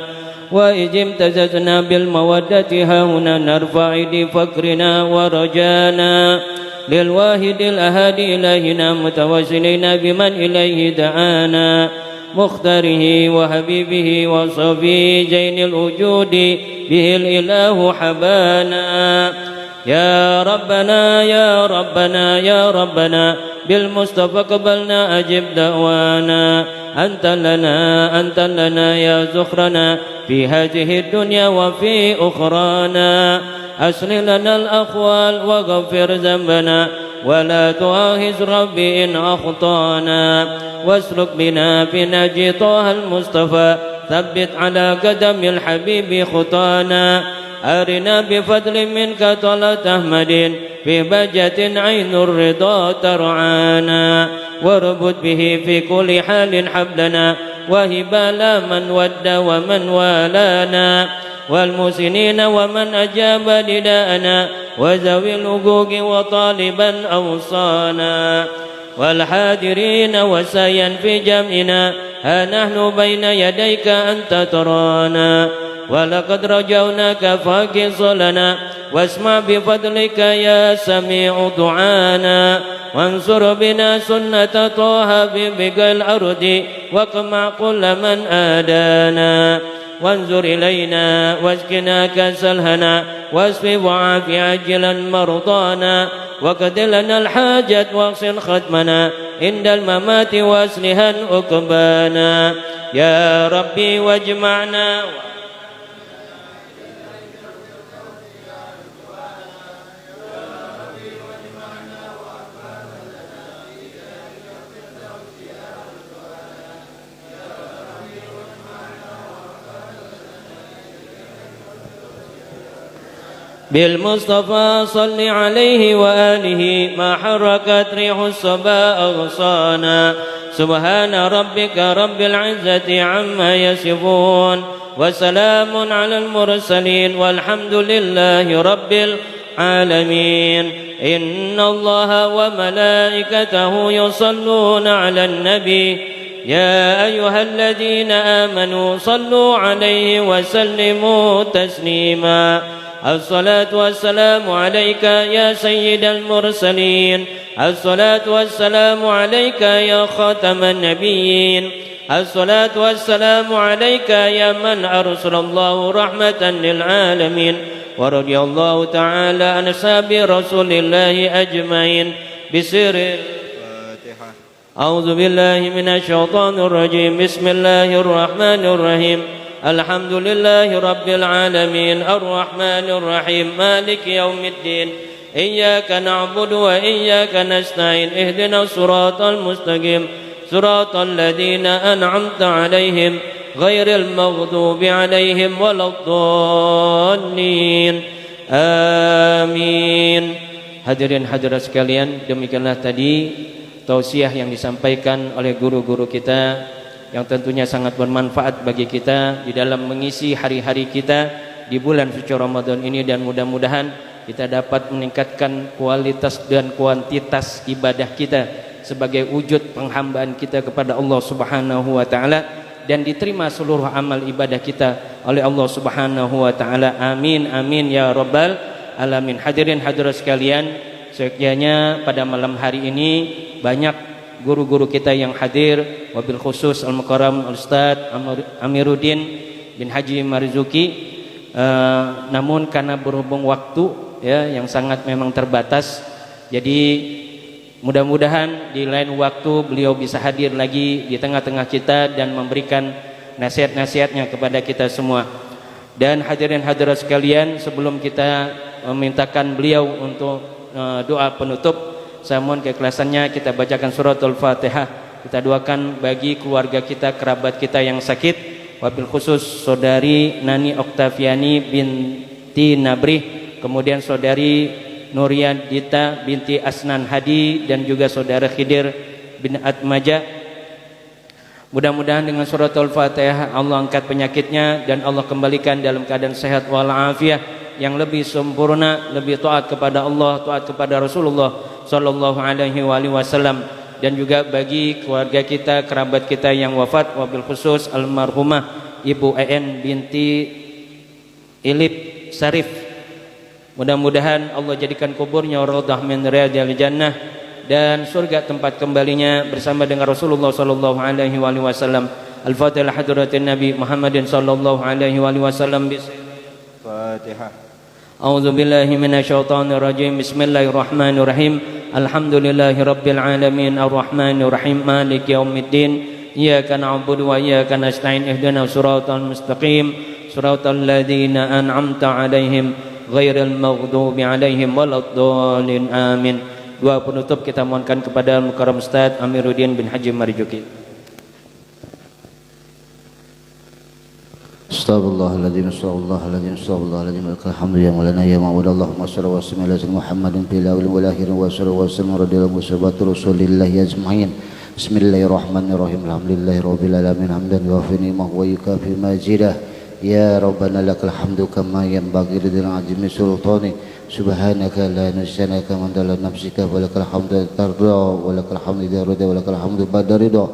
وإذ امتززنا بالمودة هاهنا نرفع لفقرنا ورجانا للواحد الأحد إلهنا متوسلين بمن إليه دعانا مختاره وحبيبه وصفي جين الوجود به الإله حبانا يا ربنا يا ربنا يا ربنا بالمصطفى قبلنا أجب دعوانا أنت لنا يا زخرنا في هذه الدنيا وفي أخرانا أصلح لنا الأخوال وغفر ذنبنا ولا تؤاخذ ربي إن أخطأنا واسلك بنا في نجي طه المصطفى ثبت على قدم الحبيب خطانا أرنا بفضل منك طلعت أحمد في بهجة عين الرضا ترعانا واربط به في كل حال حبلنا وهبال من ود ومن والانا والمسنين ومن أجاب نداءنا وذوي الحقوق وطالبا أوصانا والحاضرين وسعيا في جمعنا ها نحن بين يديك أنت ترانا ولقد رجوناك فاكس لنا واسمع بفضلك يا سميع دعانا وانصر بنا سنة طه ببقى الأرض واقمع كل من آدانا وانظر إلينا واسقنا كأس الهنا واسف وعاف عاجلا مرضانا وقد لنا الحاجة واغسل ختمنا عند الممات واسلها عقبانا يا ربي واجمعنا بالمصطفى صل عليه وآله ما حركت ريح الصبا أغصانا سبحان ربك رب العزة عما يصفون وسلام على المرسلين والحمد لله رب العالمين إن الله وملائكته يصلون على النبي يا أيها الذين آمنوا صلوا عليه وسلموا تسليما الصلاة والسلام عليك يا سيد المرسلين الصلاة والسلام عليك يا خاتم النبيين الصلاة والسلام عليك يا من أرسل الله رحمة للعالمين ورضي الله تعالى عن أصحاب رسول الله أجمعين بسر الفاتحة أعوذ بالله من الشيطان الرجيم بسم الله الرحمن الرحيم الحمد لله رب العالمين الرحمن الرحيم مالك يوم الدين إياك نعبد وإياك نستعين اهدنا الصراط المستقيم صراط الذين أنعمت عليهم غير المغضوب عليهم ولا الضالين آمين. Hadirin hadirat sekalian, demikianlah tadi tausiah yang disampaikan oleh guru-guru kita yang tentunya sangat bermanfaat bagi kita di dalam mengisi hari-hari kita di bulan suci Ramadan ini, dan mudah-mudahan kita dapat meningkatkan kualitas dan kuantitas ibadah kita sebagai wujud penghambaan kita kepada Allah Subhanahu wa taala, dan diterima seluruh amal ibadah kita oleh Allah Subhanahu wa taala. Amin amin ya rabbal alamin. Hadirin hadirat sekalian, sekiranya pada malam hari ini banyak guru-guru kita yang hadir, wabil khusus Al-Mukarram Al-Ustaz Amiruddin bin Haji Marzuki, namun karena berhubung waktu ya yang sangat memang terbatas, jadi mudah-mudahan di lain waktu beliau bisa hadir lagi di tengah-tengah kita dan memberikan nasihat-nasihatnya kepada kita semua. Dan hadirin hadirat sekalian, sebelum kita memintakan beliau untuk doa penutup, saya mohon keikhlasannya kita bacakan suratul Fatihah. Kita doakan bagi keluarga kita, kerabat kita yang sakit, wabil khusus saudari Nani Oktaviani binti Nabrih, kemudian saudari Nuriyadita binti Asnan Hadi, dan juga saudara Khidir bin Atmaja. Mudah-mudahan dengan suratul Fatihah Allah angkat penyakitnya dan Allah kembalikan dalam keadaan sehat walafiat yang lebih sempurna, lebih taat kepada Allah, taat kepada Rasulullah sallallahu alaihi wasallam. Dan juga bagi keluarga kita, kerabat kita yang wafat, wabil khusus almarhumah Ibu EN binti Ilip Sarif, mudah-mudahan Allah jadikan kuburnya raudhah min riyadil jannah dan surga tempat kembalinya bersama dengan Rasulullah sallallahu alaihi wasallam. Al-Fatihah hadratin Nabi Muhammadin sallallahu alaihi wasallam. Fatihah. A'udzu billahi minasyaitonir rajim. Bismillahirrahmanirrahim. Alhamdulillahi rabbil alamin arrahmanir rahim maliki yaumiddin. Iyyaka na'budu wa iyyaka nasta'in ihdinas siratal mustaqim siratal ladzina an'amta 'alaihim ghairil maghdubi 'alaihim waladdallin. Amin. Doa penutup kita mohonkan kepada Al-Mukarram Ustaz Amiruddin bin Haji Marzuki. Astaghfirullahaladzim, astaghfirullahaladzim, astaghfirullahaladzim. Alhamdulillah ya maulana ya ma'bud. Allahumma shalli wa sallim ala sayyidina Muhammadin fil awwal wal akhir wa sallallahu wa sallam radhiyallahu washabatu rasulillahi ajma'in. Bismillahirrahmanirrahim. Alhamdulillahi rabbil alamin hamdan yuwafi ni'mahu wa yukafi majidah. Ya Rabbana lakal hamdu kama yanbaghi lidil azimi sultani. Subhanaka la nusyanaka man dalla nafsika wa lakal hamdu tarda wa lakal hamdu idza rida wa lakal hamdu ba'da ridha.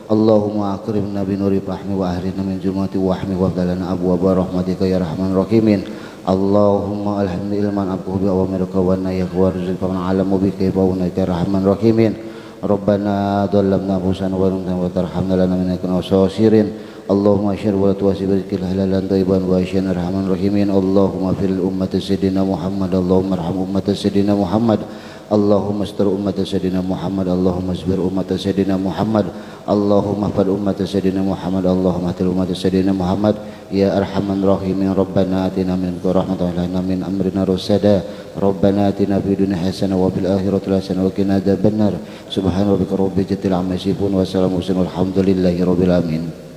Allahumma akrimna bi nuri fahmi wa ahrina min jumati wahmi wa abdalana abwaaba rahmatika ya rahman rahimin. Allahumma alhamdu ilman abduhu bi awamirika wa nahyaka wa rizqa man alamu bi kayfa wa naika rahman rahimin. Rabbana dhallamna anfusana wa lam tarhamna lana min akna wasasirin. Allahumma asyhadu wa la tuwasib rizqil halalan thayyiban wa asyhadu rahman rahimin. Allahumma fil ummati sayyidina Muhammad. Allahumma arham ummati sayyidina Muhammad. Allahumma astur ummata sayyidina Muhammad. Allahumma asbir ummata sayyidina Muhammad. Allahumma fad ummata sayyidina Muhammad. Allahumma atil ummata sayyidina Muhammad. Ya arhaman rahimin. Rabbana atina min rahmatan wa lana min amrina rusada. Rabbana atina fid dunya hasanah wa fil akhirati hasanah wa qina adzabannar. Subhana rabbika rabbil izzati amma yasifun wa salamun alhamdulillahi rabbil alamin.